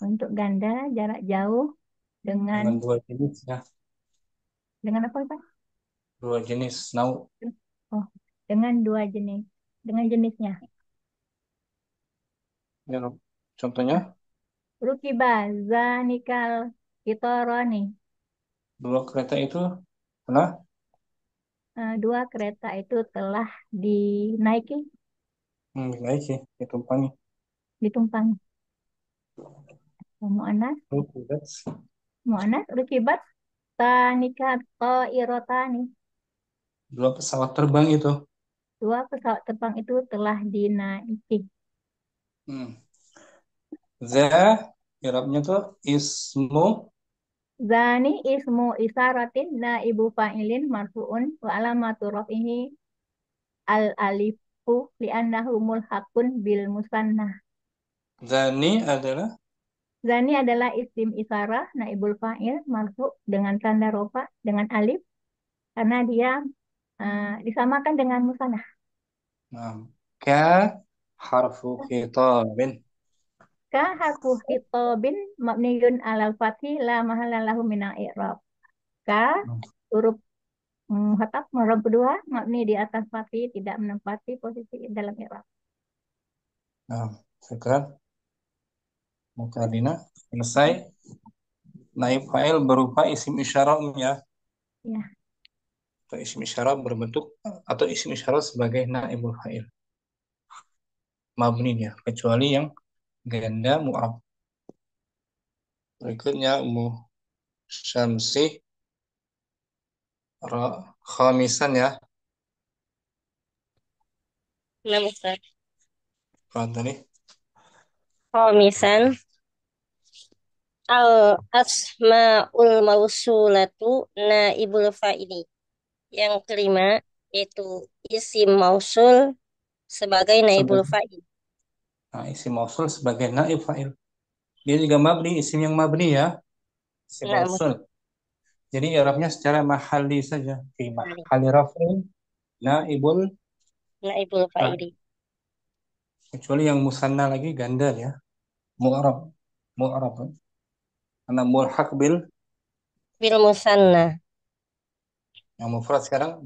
Untuk ganda jarak jauh dengan dengan dua jenis ya. apa Pak? Dua jenis nau. Oh, dengan dua jenis. Dengan jenisnya. Ya, contohnya Rukiba zanikal kitoroni. dua kereta itu pernah Dua kereta itu telah dinaiki, baik sih ditumpangi. ditumpangi. Mu'anas, Rukibat. mu'anas, rukibat tanika irotani. Dua pesawat terbang itu. Dua pesawat terbang itu telah dinaiki. Hmm. Za Irabnya tuh ismu Zani ismu isaratin naibu fa'ilin marfu'un wa alamatu raf'ihi al alifu li'annahu mulhaqun bil musanna. Zani adalah Zani adalah isim isarah naibul fa'il marfu' dengan tanda rofa dengan alif karena dia disamakan dengan musanna. nah, ka harfu khitabin. Ka harfu hitobin mabniyun alal fathi la mahalla lahu minal i'rab. Ka huruf muhatab huruf kedua mabni di atas fathi tidak menempati posisi dalam i'rab. Nah, sekarang mukadina selesai. Naib fa'il berupa isim isyaratnya Ya, atau isim isyarat berbentuk atau isim isyarat sebagai naibul fa'il mabni ya, kecuali yang ganda mu'rab. Berikutnya syamsi khamisan ya. Nah, Ustaz. Tadi Khamisan al asmaul mausulatu naibul fa'ili. Yang kelima yaitu isim mausul sebagai naibul sebagai fa'il. isim mausul sebagai naib fa'il. Dia juga mabni, isim yang mabni ya, isim Nah, mausul. Jadi i'rabnya secara mahalli saja, fi Mustahil. mahalli raf'in naibul Naibul fa'il. fa'ili. Kecuali yang musanna lagi ganda ya, mu'rab, mu'rab. Karena mulhaq bil Bil musanna. yang mufrad sekarang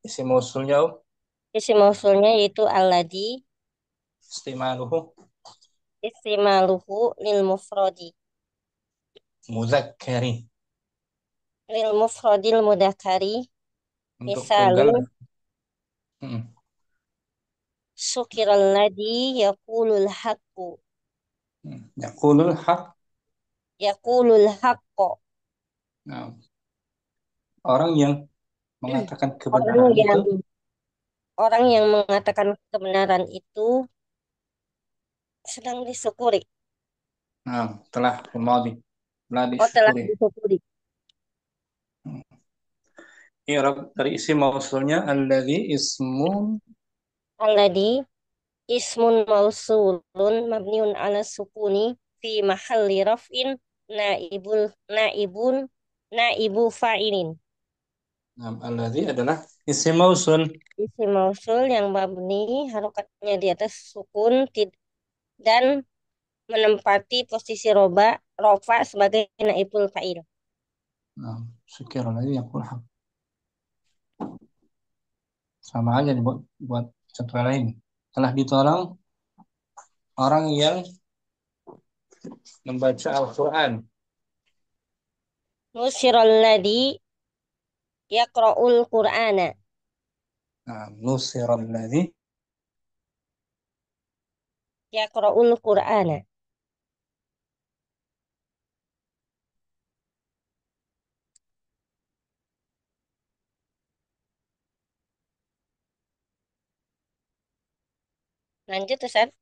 isim mausulnya Isim mausulnya yaitu alladhi istimaluhu istimaluhu lil mufradi. muzakkari Lil mufradil mudakari. untuk tunggal. Misalun sukiral ladhi yaqulul haqqu. Yaqulul haq. Yaqulul haqqo. Nah, orang yang mengatakan Orang kebenaran itu yang orang yang mengatakan kebenaran itu sedang disyukuri. telah filmadi telah Oh, telah disyukuri. disyukuri. I'rab dari isim mausulnya alladzi ismun Alladhi ismun mausulun mabniun ala sukuni fi mahalli raf'in naibun naibu fa'ilin. Alladzi adalah isim mausul Isim mausul yang mabni harokatnya di atas sukun dan menempati posisi rofa sebagai naibul fa'il. syukira alladzi yaqul haq. Sama aja nih buat contoh lain. Telah ditolong orang yang membaca Al-Quran. Nusiral ladzi yaqra'ul Qur'ana. Nah, nusiral ladzi. Yaqra'ul Qur'ana. Lanjut Ustaz.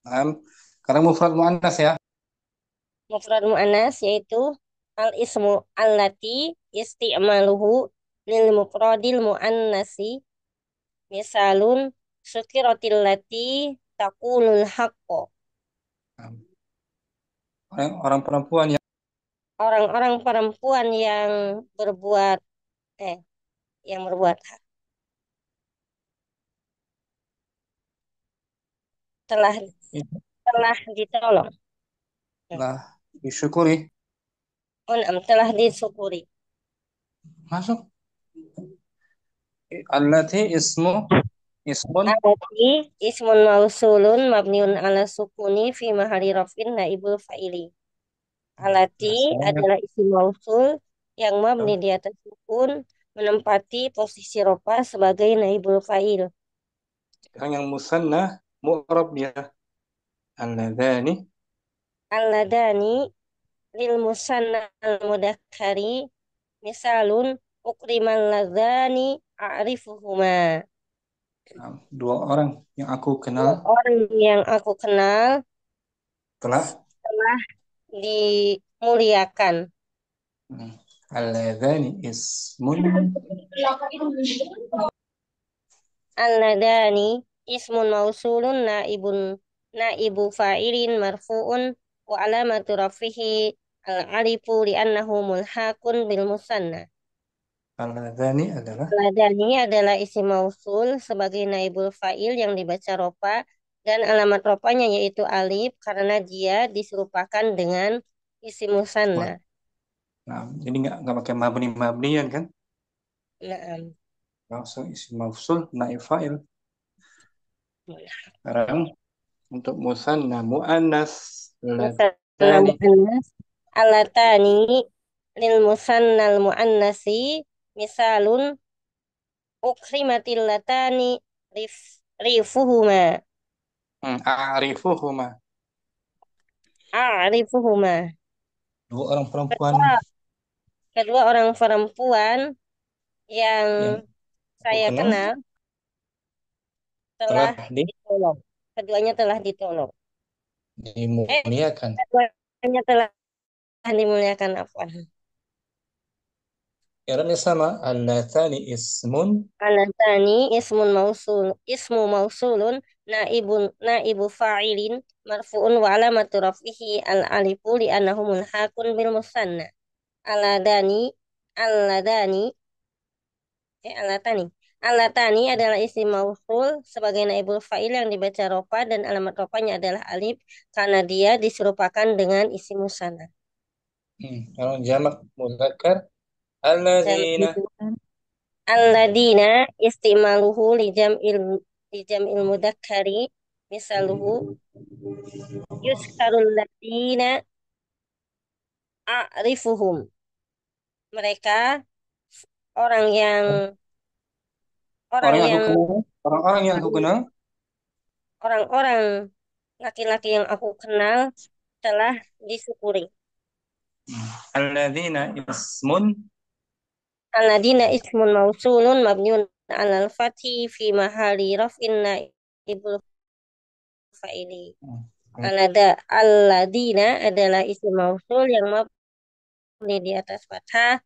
Nah, sekarang mufrad muannas ya. Mufrad mu'annas yaitu al-ismu allati isti'maluhu lil mufradil mu'annasi. Misalun sukiratil lati taqulul haqqo. Nah, orang perempuan ya. Orang-orang perempuan berbuat eh yang berbuat telah telah ditolong. Lah, disyukuri. Telah disyukuri. Masuk. Allati ismun. Alati ismun mausulun mabniun ala sukuni fi mahali rafin naibul fa'ili. Alati adalah isim mausul yang mabni di atas sukun menempati posisi rofa sebagai naibul fa'il. Sekarang yang musanna mu'rab ya. Alladzani. Alladani lil musanna al mudakkari misalun ukrimal ladzani a'rifuhuma. Nah, dua orang yang aku kenal Orang yang aku kenal telah telah dimuliakan. alladzani ismun. Alladani ismun mausulun naibu fa'ilin marfu'un wa alamatu rafihi al-alifu li'annahu mulhaqun bil musanna. Alladzani adalah Alladani adalah isim mausul sebagai naibul fa'il yang dibaca rofa dan alamat rofanya yaitu alif karena dia diserupakan dengan isim musanna. nah, jadi nggak pakai mabnian kan? Naam. Langsung isim mausul naib fa'il. Sekarang untuk musanna muannas Musanna muannas alatani lil musannal muannasi misalun ukrimatil latani rifuhuma a'rifuhuma. a'rifuhuma. Dua orang perempuan Kedua orang perempuan yang yang saya kenal kenal telah ditolong. Keduanya telah ditolong. dimuliakan. Keduanya telah dimuliakan afwan. Iranya sama. Allatani ismun. Alatani ismu mausulun naibu fa'ilin marfu'un wa alamatu raf'ihi al-alifu li'annahu mulhaqun bil musanna. Aladani aladani alatani alatani adalah isim mausul sebagai naibul fa'il yang dibaca rofa dan alamat rofanya adalah alif karena dia diserupakan dengan isim musanna. Kalau jamak mudzakkar alladzina. Alladina istimaluhu li jam'il mudzakkari misaluhu yuskarul ladina a'rifuhum. Mereka orang yang Orang-orang yang aku kenal orang-orang laki-laki yang aku kenal telah disyukuri. alladzina ismun. Alladina ismun mausulun mabniun alal fathi fi mahali raf'in naibul fa'ili. Alladina adalah isim mausul yang mabni di atas fathah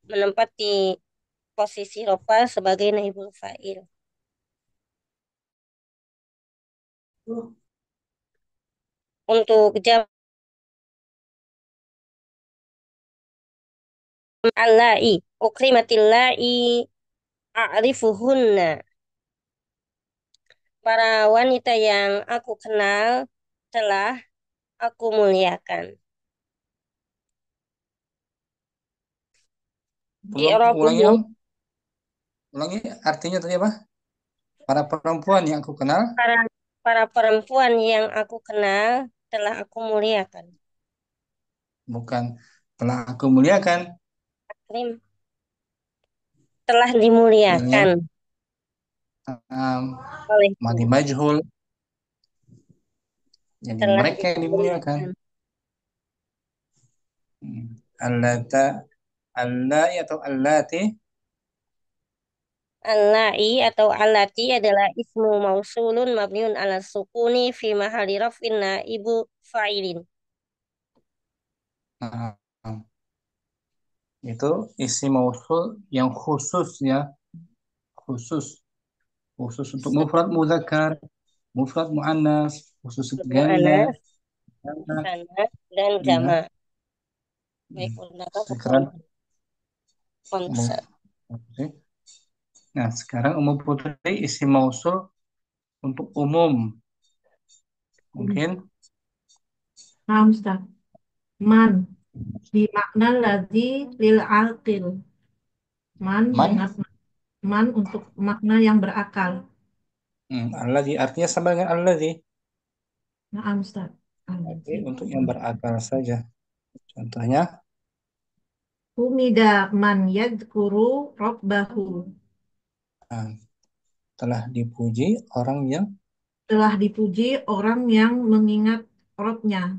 menempati posisi rofa sebagai naibul fa'il. Untuk jam allai ukrimatillai a'rifuhunna. Para wanita yang aku kenal telah aku muliakan. Ulangi artinya tadi apa? Para perempuan yang aku kenal. Para perempuan yang aku kenal telah aku muliakan. Bukan telah aku muliakan. Akrim telah Fiilnya dimuliakan um, madi olehku. majhul, jadi Telah mereka yang dimuliakan. dimuliakan. Allata, allai atau allati, Allai atau allati adalah ismu mausulun mabniun ala sukuni fi mahali raf'in naibu fa'ilin. nah, itu isi mausul yang khusus ya, khusus khusus untuk mufrad muzakkar, mufrad muannas, khusus ganda, Mu'annas, anak, musanna, dan ya. jama. Baik undang Sekarang umum. konsep. Nah, sekarang umum putri isi mausul untuk umum. Mungkin Nah, Ustaz. Man. Bimakna ladzi lil aqil. Man man, dengan man untuk makna yang berakal. alladzi artinya sama dengan alladzi, Nah, Ustaz. tapi untuk yang berakal saja. Contohnya, Humida man yadhkuru rabbahu. nah, telah dipuji orang yang Telah dipuji orang yang mengingat Robnya.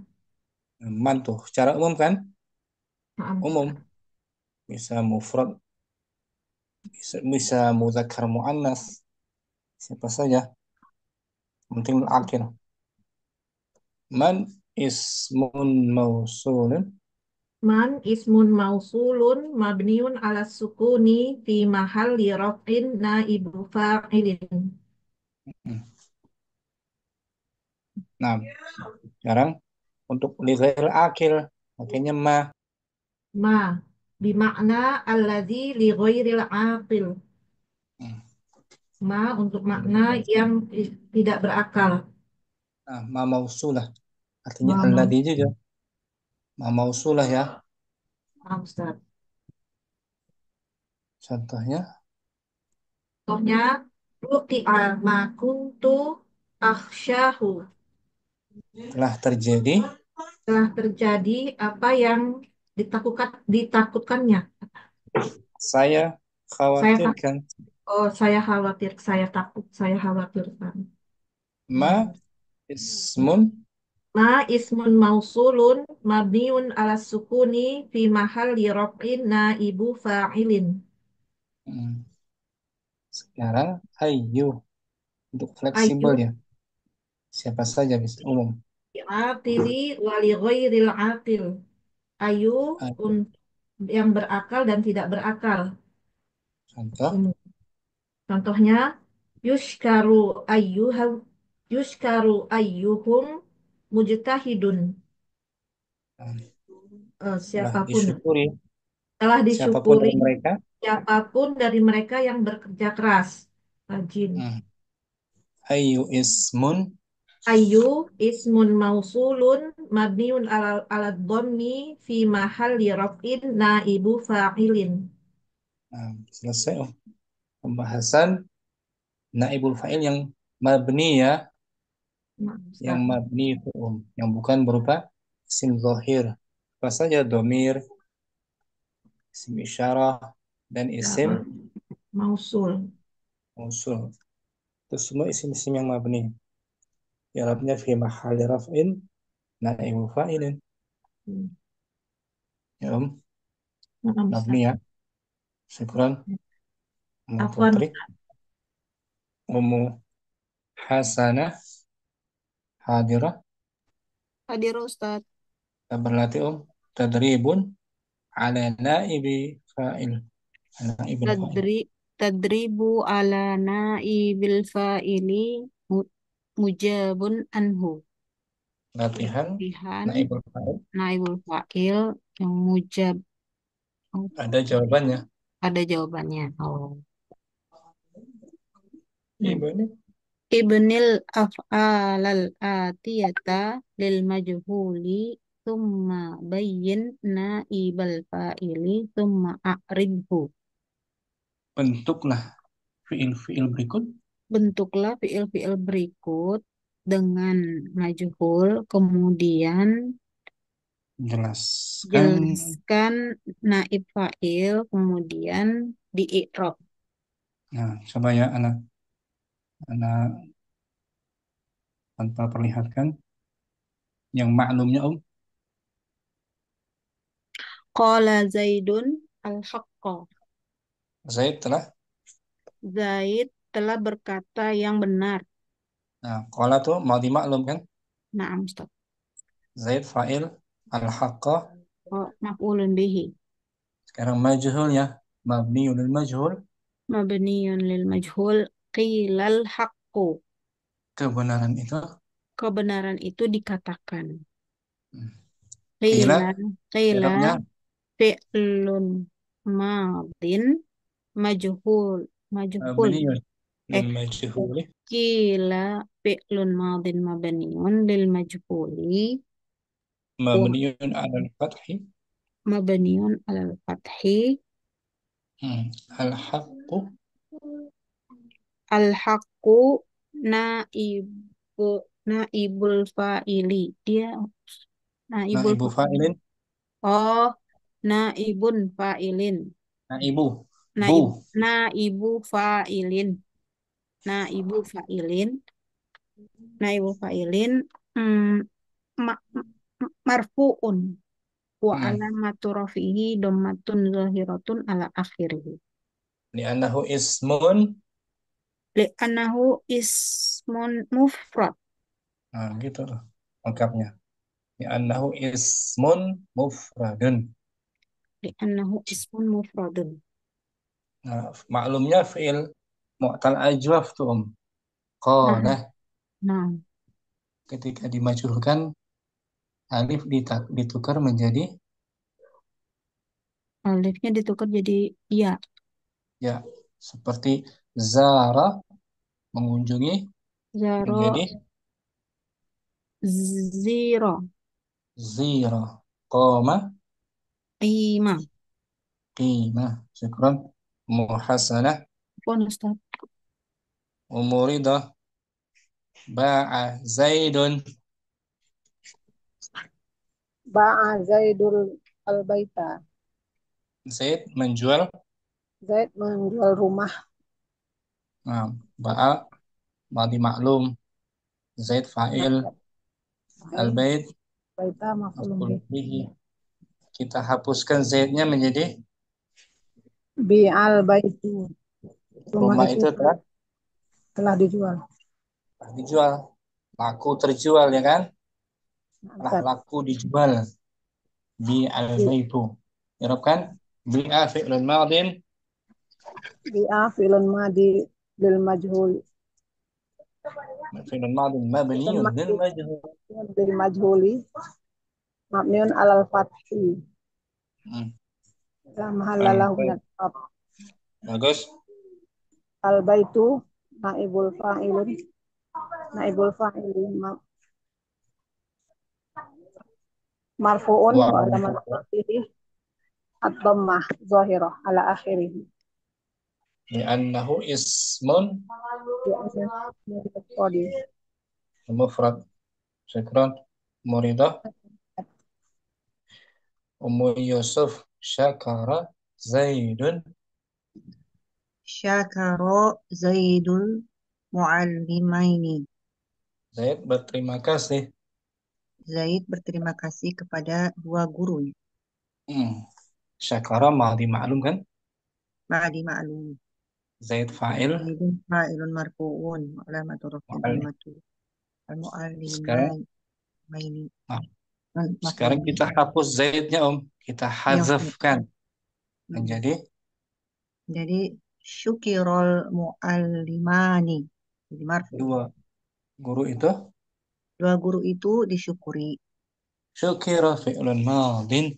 man tuh secara umum kan, Nah, umum Ustaz. bisa mufrad, bisa muzakkar muannas, siapa saja, penting akhir. Man ismun mausulun, Man ismun mausulun mabniun ala sukuni fi mahalli raf'in naibu fa'ilin. nah sekarang untuk li ghairil akil makanya ma. Ma bimakna alladzi li ghairil aqil. Ma untuk makna yang tidak berakal. Nah, ma mausulah artinya Ma mau. alladzi juga ma mausulah ya. Ah, Ustaz. Contohnya Contohnya, ruki'a ma kuntu akhsyahu. telah terjadi Telah terjadi apa yang ditakutkannya. saya Saya tak, khawatirkan. saya khawatir, saya takut, saya khawatirkan. Ma Hmm. ismun, Ma ismun mausulun mabniun ala sukuni fi mahalli raf'in naibu fa'ilin. sekarang ayu untuk fleksibel Ayu ya, siapa saja bisa umum. aqili wali ghairil aqil. Ayu Ayu. untuk yang berakal dan tidak berakal. Contoh Umum. Contohnya, yushkaru ayyuha yushkaru ayyuhum mujtahidun. telah Siapapun disyukuri telah siapapun disyukuri dari mereka. siapapun dari mereka yang bekerja keras, rajin. Ayu ismun, Ayu ismun mausulun mabniun ala dhammi fi mahalli raf'in naibu fa'ilin. selesai pembahasan naibul fa'il yang mabni ya, Nah, yang Ustaz. mabni itu yang bukan berupa isim zahir. Apa saja domir, isim isyarah, dan isim Mausul. usul. Itu semua isim-isim yang mabni. I'rabnya fi mahalli raf'in naibu fa'ilin. Ya, Nah, mabni Ustaz. ya. Syukran. Umu Afwan, Putri. Umu Hasanah hadirah. Hadir Ustaz. Kita berlatih tadribun ala naibi fa'il. Naibul fa'il. Tadri tadribu ala naibil fa'ili mujabun anhu. Latihan Latihan naibul fa'il. naibul fa'il yang mujab. Oh, Ada jawabannya. ada jawabannya. Oh. Ibu ini Ibnil af'alal atiyata lil majhuli thumma bayyin naibal fa'ili thumma a'ribhu. bentuklah fiil-fiil berikut Bentuklah fiil-fiil berikut dengan majhul, kemudian Jelaskan. Jelaskan naib fa'il, kemudian di i'rab. Nah, coba ya anak tanpa perlihatkan yang maklumnya Qala Zaidun al-haqqa. Zaid telah. Zaid telah berkata yang benar. Nah, qala tuh mau dimaklum kan? Naam, Ustaz. Zaid fa'il, al-haqqa. Oh, maf'ulun bihi. Sekarang majhul ya. Mabniun lil majhul. Mabniyun lil majhul. Qilal haqqu. Kebenaran itu. Kebenaran itu dikatakan. Qila. Qila I'rabnya fi'lun madin majhul. mabniun lil majhuli. Qila fi'lun madin mabniun lil majhuli. Mabniun alal fathi. Mabniun alal fathi. Al-haqqu. Al-haqqu naibul fa'ili. Dia naibul Naibu fa'ilin. Oh, naibun fa'ilin. Naibu. Naibu fa'ilin. Naibu fa'ilin. Naibu fa'ilin. Marfu'un. Wa alamatu rafihi dommatun zahiratun ala akhirih. Li'annahu ismun. Li'annahu ismun mufrad. Nah, gitu loh lengkapnya. Li'annahu ismun mufradun. Li'annahu ismun mufradun. Nah, maklumnya fi'il mu'tal ajwaf tuh Qala. Nah. Ketika dimajhulkan alif ditukar menjadi Alifnya ditukar jadi ya. Ya, seperti zara mengunjungi Zaro menjadi zero. zira. Qoma Qima. qimah. Syukran. Muhasanah. Pun Ustaz. Umuridah. Ba'a Zaidun. Ba'a Zaidul al-baita. Zaid menjual. Zaid menjual rumah. Nah, ba'a madi maklum. Zaid fa'il. Al-bait Baita maf'ulun bihi. Kita hapuskan Zaidnya menjadi bi'al baitu. Rumah itu telah dijual. Telah dijual. Laku terjual ya kan? Telah laku dijual. Bi'al baitu. Irab kan? Bi'a fi'lun madin. Bi'a fi'lun madi lil majhul. Fi'lun madin mabniyun lil majhul. Lil majhuli. Mabniun alal fathi. La mahalla lahu min al-i'rab. Bagus. Al-baitu naibul fa'ilun. Naibul fa'ilun marfu'un wa alamat rafihi ad-dhammah zahirah ala akhirih. Li'annahu ismun mufrad. Syukran. Muridah. Ummu Yusuf syakara Zaidun. Syakara Zaidul muallimaini. Zaid berterima kasih. Zaid berterima kasih kepada dua gurunya. Syakara ma'di ma'lum kan? Ma'di ma'lum. Zaid fa'il. Zaidun fa'ilun marfu'un alamatu rafi'i dhammatu. Al-muallimaini. Sekarang kita hapus Zaidnya kita hazafkan menjadi syukirul muallimani. Jadi marfu. Dua guru itu disyukuri. Syukira fi'lun madin.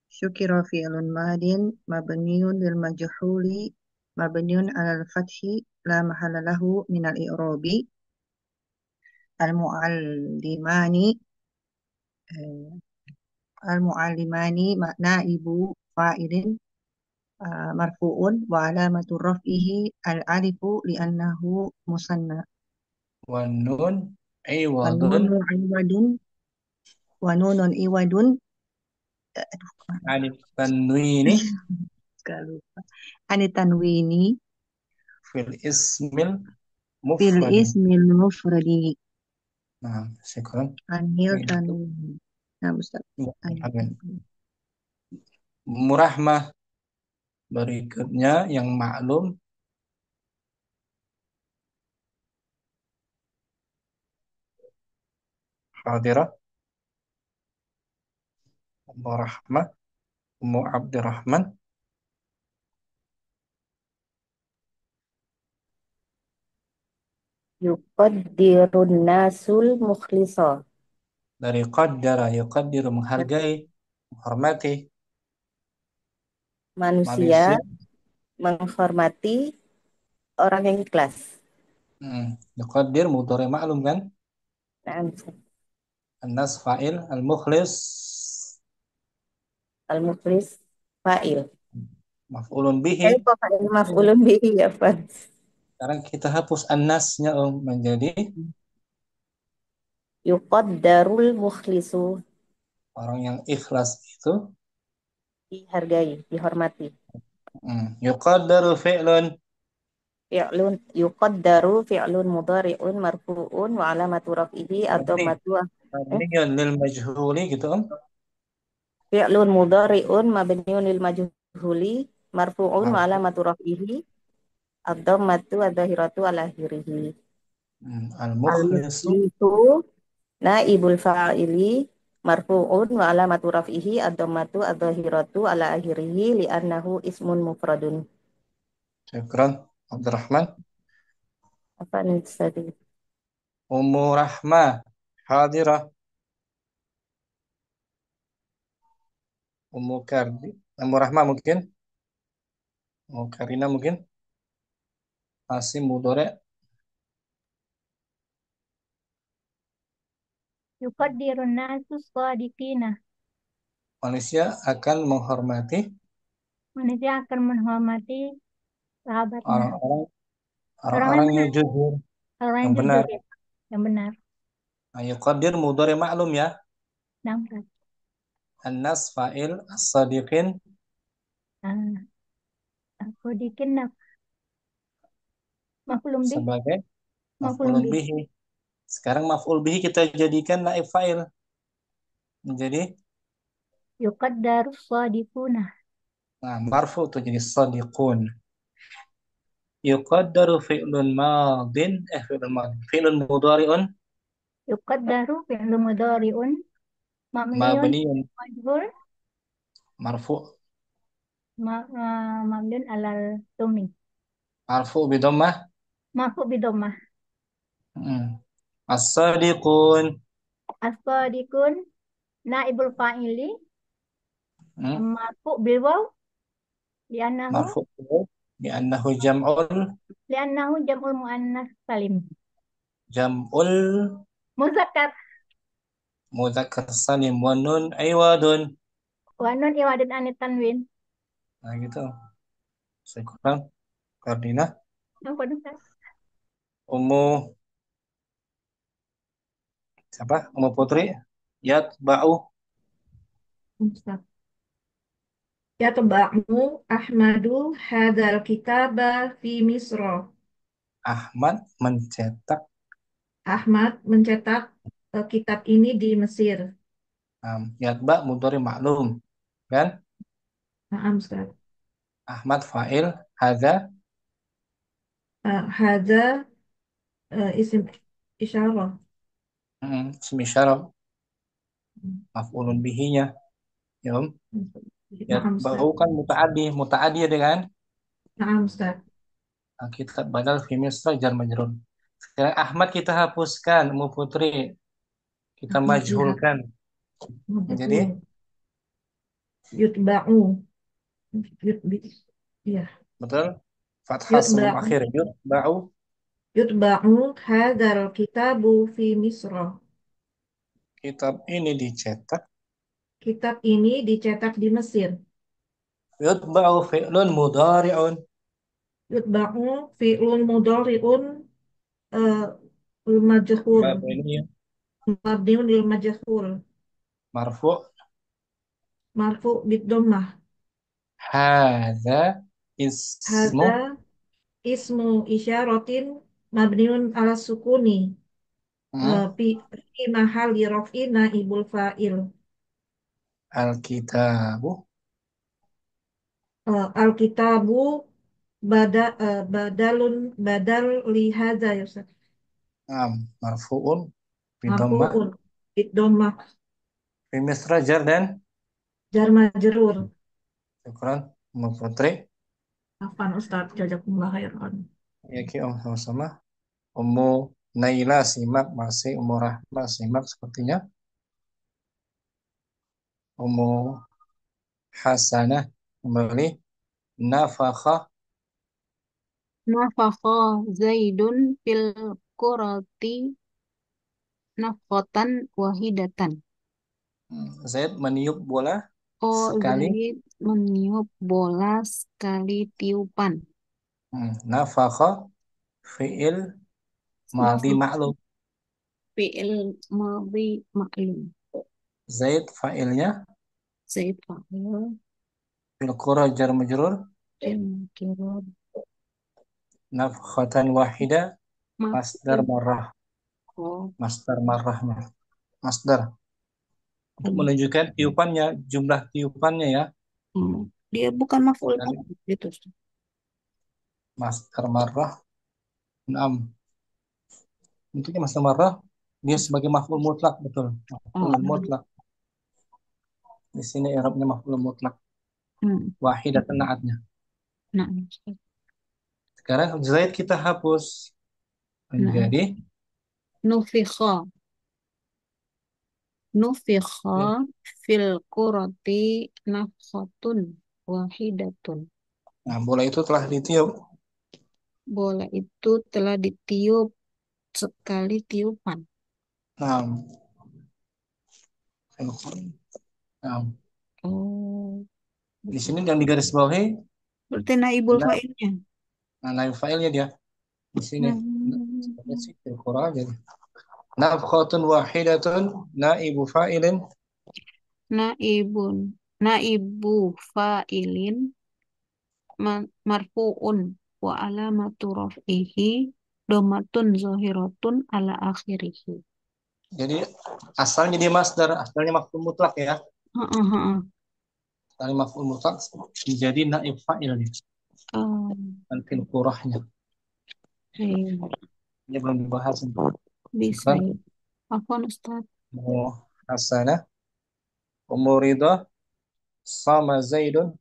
Syukira fi'lun madin mabniun lil majhuli mabniun alal fathi la mahalla lahu minal i'rabi. Al-muallimani naibu fa'ilin marfu'un wa alamatu raf'ihi al-alifu li'annahu musanna. Wa nun iwadun. Wa nunun iwadun Aduh, kemana? Anit tanwini Gak lupa. Ani tanwini fil ismil fil mufradi. ismil mufradi. Nah, syukran. Anil Ini itu. tanwini. Nah, Ustaz. Anil Amin. tanwini. Murahmah berikutnya yang maklum hadirah Murahmah Ummu Abdurrahman Yuqaddirun nasul mukhlisa. dari qaddara yuqaddiru menghargai, menghormati Manusia manusia. menghormati orang yang ikhlas. Yuqaddir mudhari maklum kan? Nah, An-nas fa'il, al-mukhlis al-mukhlis fa'il. maf'ulun bihi. Kok fa'il maf'ulun bihi ya, Pak? Sekarang kita hapus an-nasnya menjadi Yuqaddarul mukhlisu, orang yang ikhlas itu. dihargai, dihormati. Yuqaddaru fi'lun Fi'lun yuqaddaru fi'lun mudhari'un marfu'un wa alamatu raf'ihi atau mabni madwa. mabniyun lil majhuli gitu Fi'lun mudhari'un mabniun lil majhuli marfu'un wa Marfu. alamatu raf'ihi ad-dhammatu adh-dhahiratu ala akhirih. Al-mukhlisu Al-mukhlisu naibul fa'ili marfu'un wa alamatu raf'ihi ad-dhammatu adh-dhahiratu ala akhirih li'annahu ismun mufradun. syukran Abdurrahman. Apa nih tadi? Ummu Rahmah hadirah. Ummu Rahmah mungkin. Ummu Karina mungkin. Masih mudhari. Yuqaddirun nasu shadiqina. Manusia akan menghormati Manusia akan menghormati sahabatnya. orang-orang Orang yang orang-orang yang benar. jujur, Orang yang yang benar. jujur ya. Yang benar. Yuqaddir mudhari maklum ya. Nampak. An-nas fa'il as-sadiqin Nah, aku dikin maf'ulun bih. sebagai Maf'ulun maf'ulun bih. bihi. Sekarang maf'ul bihi kita jadikan naib fa'il. Menjadi Yuqaddaru shadiquna. marfu itu jadi sadiqun. Yuqaddaru fi'lun madin fi'lun mudhari'un Yuqaddaru fi'lu mudhari'un mabniun mabniun majhul marfu mabniun alal dhammi. marfu bidammah. Marfu bidammah. As-sadiqun As-sadiqun naibul fa'ili marfu bil waw li'annahu marfu li'annahu jam'ul muannas salim. jam'ul Muzakkar mudzakkar salim wa nun iwadun. wa nun iwadun anit tanwin. Nah gitu. Saya kurang Kardina. Apa Ustaz? Ummu siapa? Ummu Putri. Yatba'u Ustaz. Yatba'u Ahmadu hadzal kitaba fi Misra. Ahmad mencetak Ahmad mencetak kitab ini di Mesir. yatba mudhari maklum kan? Naam, Ustaz. Ahmad fa'il hadza Hadza isim isyarah. ism isyarah maf'ulun bihi-nya. Ya, Naam, Ustaz. yatba'u kan muta'addi ya kan? Naam, Ustaz. Nah, kita badal fi misra jar majrur. Sekarang Ahmad kita hapuskan, Ummu Putri kita Ahmad lihat majhulkan menjadi yutba'u. Yutbi. Iya. betul fathah sebelum Yutba'u. akhir yutba'u. Yutba'u hadzal kitabu fi Misra. Kitab ini dicetak. Kitab ini dicetak di Mesir. Yutba'u fi'lun mudhari'un Yutba'u fi'lun mudhari'un majhul. mabni Mabniun lil majhul. marfu' marfu bid dhammah. Hadza ismu Hadza ismu isyaratin mabniun ala sukuni hmm, fi fi mahalli raf'i naibul fa'il. al-kitabu Alkitabu badal li hadza ya Ustaz. marfu'un bidammah Marfu'un bid dhammah fi misra jar dan jar majrur. syukran Mbak Putri. Afan Ustaz, jazakumullah khairan. Ya ki Om sama-sama. Ummu Naila simak masih, Ummu Rahma simak sepertinya. Ummu Hasanah kembali. Nafakha Nafakha Zaidun fil qurati nafqatan wahidatan. Zaid meniup bola Oh, sekali. Zaid meniup bola sekali tiupan. Nafakha fi'il madhi Nafakha ma'lum. fi'il madhi maklum. Zaid fa'ilnya. Zaid fa'il. Fil qura jar majrur. Kirab. Nafkhatan wahida masdar marrah. Oh, Masdar marrahnya. Masdar. Untuk menunjukkan tiupannya, jumlah tiupannya ya. Dia bukan maf'ul Dari gitu. masdar marrah. 6. Bentuknya masdar marrah. Dia sebagai maf'ul mutlak, betul. Maf'ul mutlak. Di sini i'rabnya maf'ul mutlak. Wahidah naatnya. Nah, Sekarang Zaid kita hapus menjadi nufikha fil qurati nafkhatun wahidatun. Nah, bola itu telah ditiup. Bola itu telah ditiup sekali tiupan. Nah, Oh, di sini yang digarisbawahi berarti naibul fa'ilnya. Nah, naib fa'ilnya dia di sini. Fil qura jadi nafkhatun wahidatun naibu fa'ilin Naibu fa'ilin marfu'un wa alamatu raf'ihi dhammatun zahiratun ala akhirihi. Jadi asalnya dia masdar, asalnya maf'ul mutlak ya. Asalnya maf'ul mutlak menjadi naib fa'ilnya. Dan fil qurahnya. Ini belum dibahas. Bisa ya. Afwan Ustaz. Hasanah Ummu Ridha sama Zaidun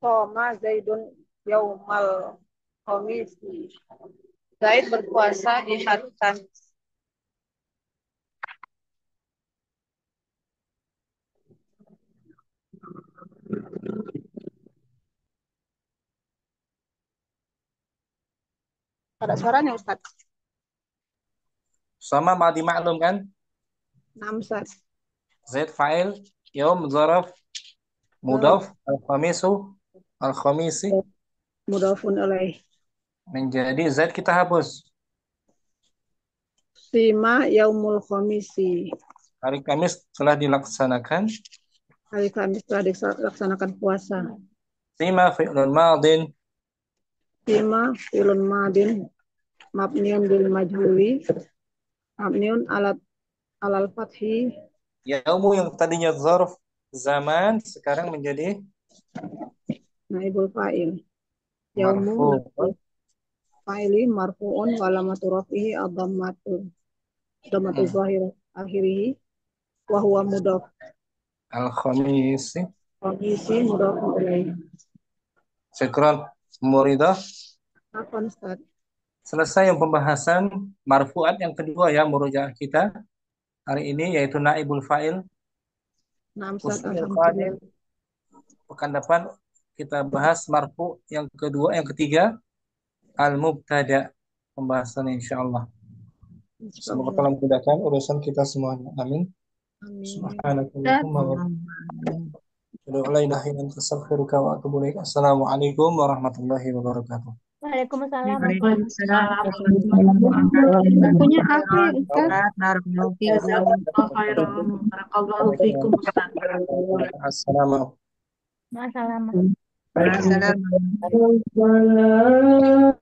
Soma Zaidun yaumal khamisi. Zaid berpuasa di hari Kamis. Ada suaranya Ustaz. sama madi maklum kan? Naam Ustaz. Zaid fa'il, yaum zaraf, mudaf, al-khamisu, al-khamisi. Mudafun alaih. Menjadi Zaid kita hapus. Sima yaumul khamisi. Hari Kamis telah dilaksanakan. Hari Kamis telah dilaksanakan puasa. Sima fi'lun madin. Sima fi'lun madin. Mabniun bil majhuli. Mabniun alal fathi. Yaumu yang tadinya zarf zaman sekarang menjadi naibul fa'il. Yaumu fa'ili marfu'un wa alamatu rafihi ad-dhammatu. Dhammatu zahir akhirih wa huwa mudhaf. Al-khamisi. Khamisi mudhafun ilaih. Syukran Muridah. Apa Ustaz? Selesai yang pembahasan marfu'at yang kedua ya murojaah kita hari ini yaitu naibul fa'il. Alhamdulillah. Pekan depan kita bahas marfu yang kedua, yang ketiga al-mubtada pembahasan insyaallah. Semoga Allah memudahkan urusan kita semuanya. Amin. Subhanakallahumma wa bihamdika. Assalamualaikum warahmatullahi wabarakatuh. Waalaikumsalam. Waalaikumsalam warahmatullahi wabarakatuh. Bukunya apa ya, Ustaz? Ustaz, barakallahu fikum. Jazakallahu khairan. Barakallahu fikum, Ustaz. Assalamualaikum. Masalah. Assalamualaikum.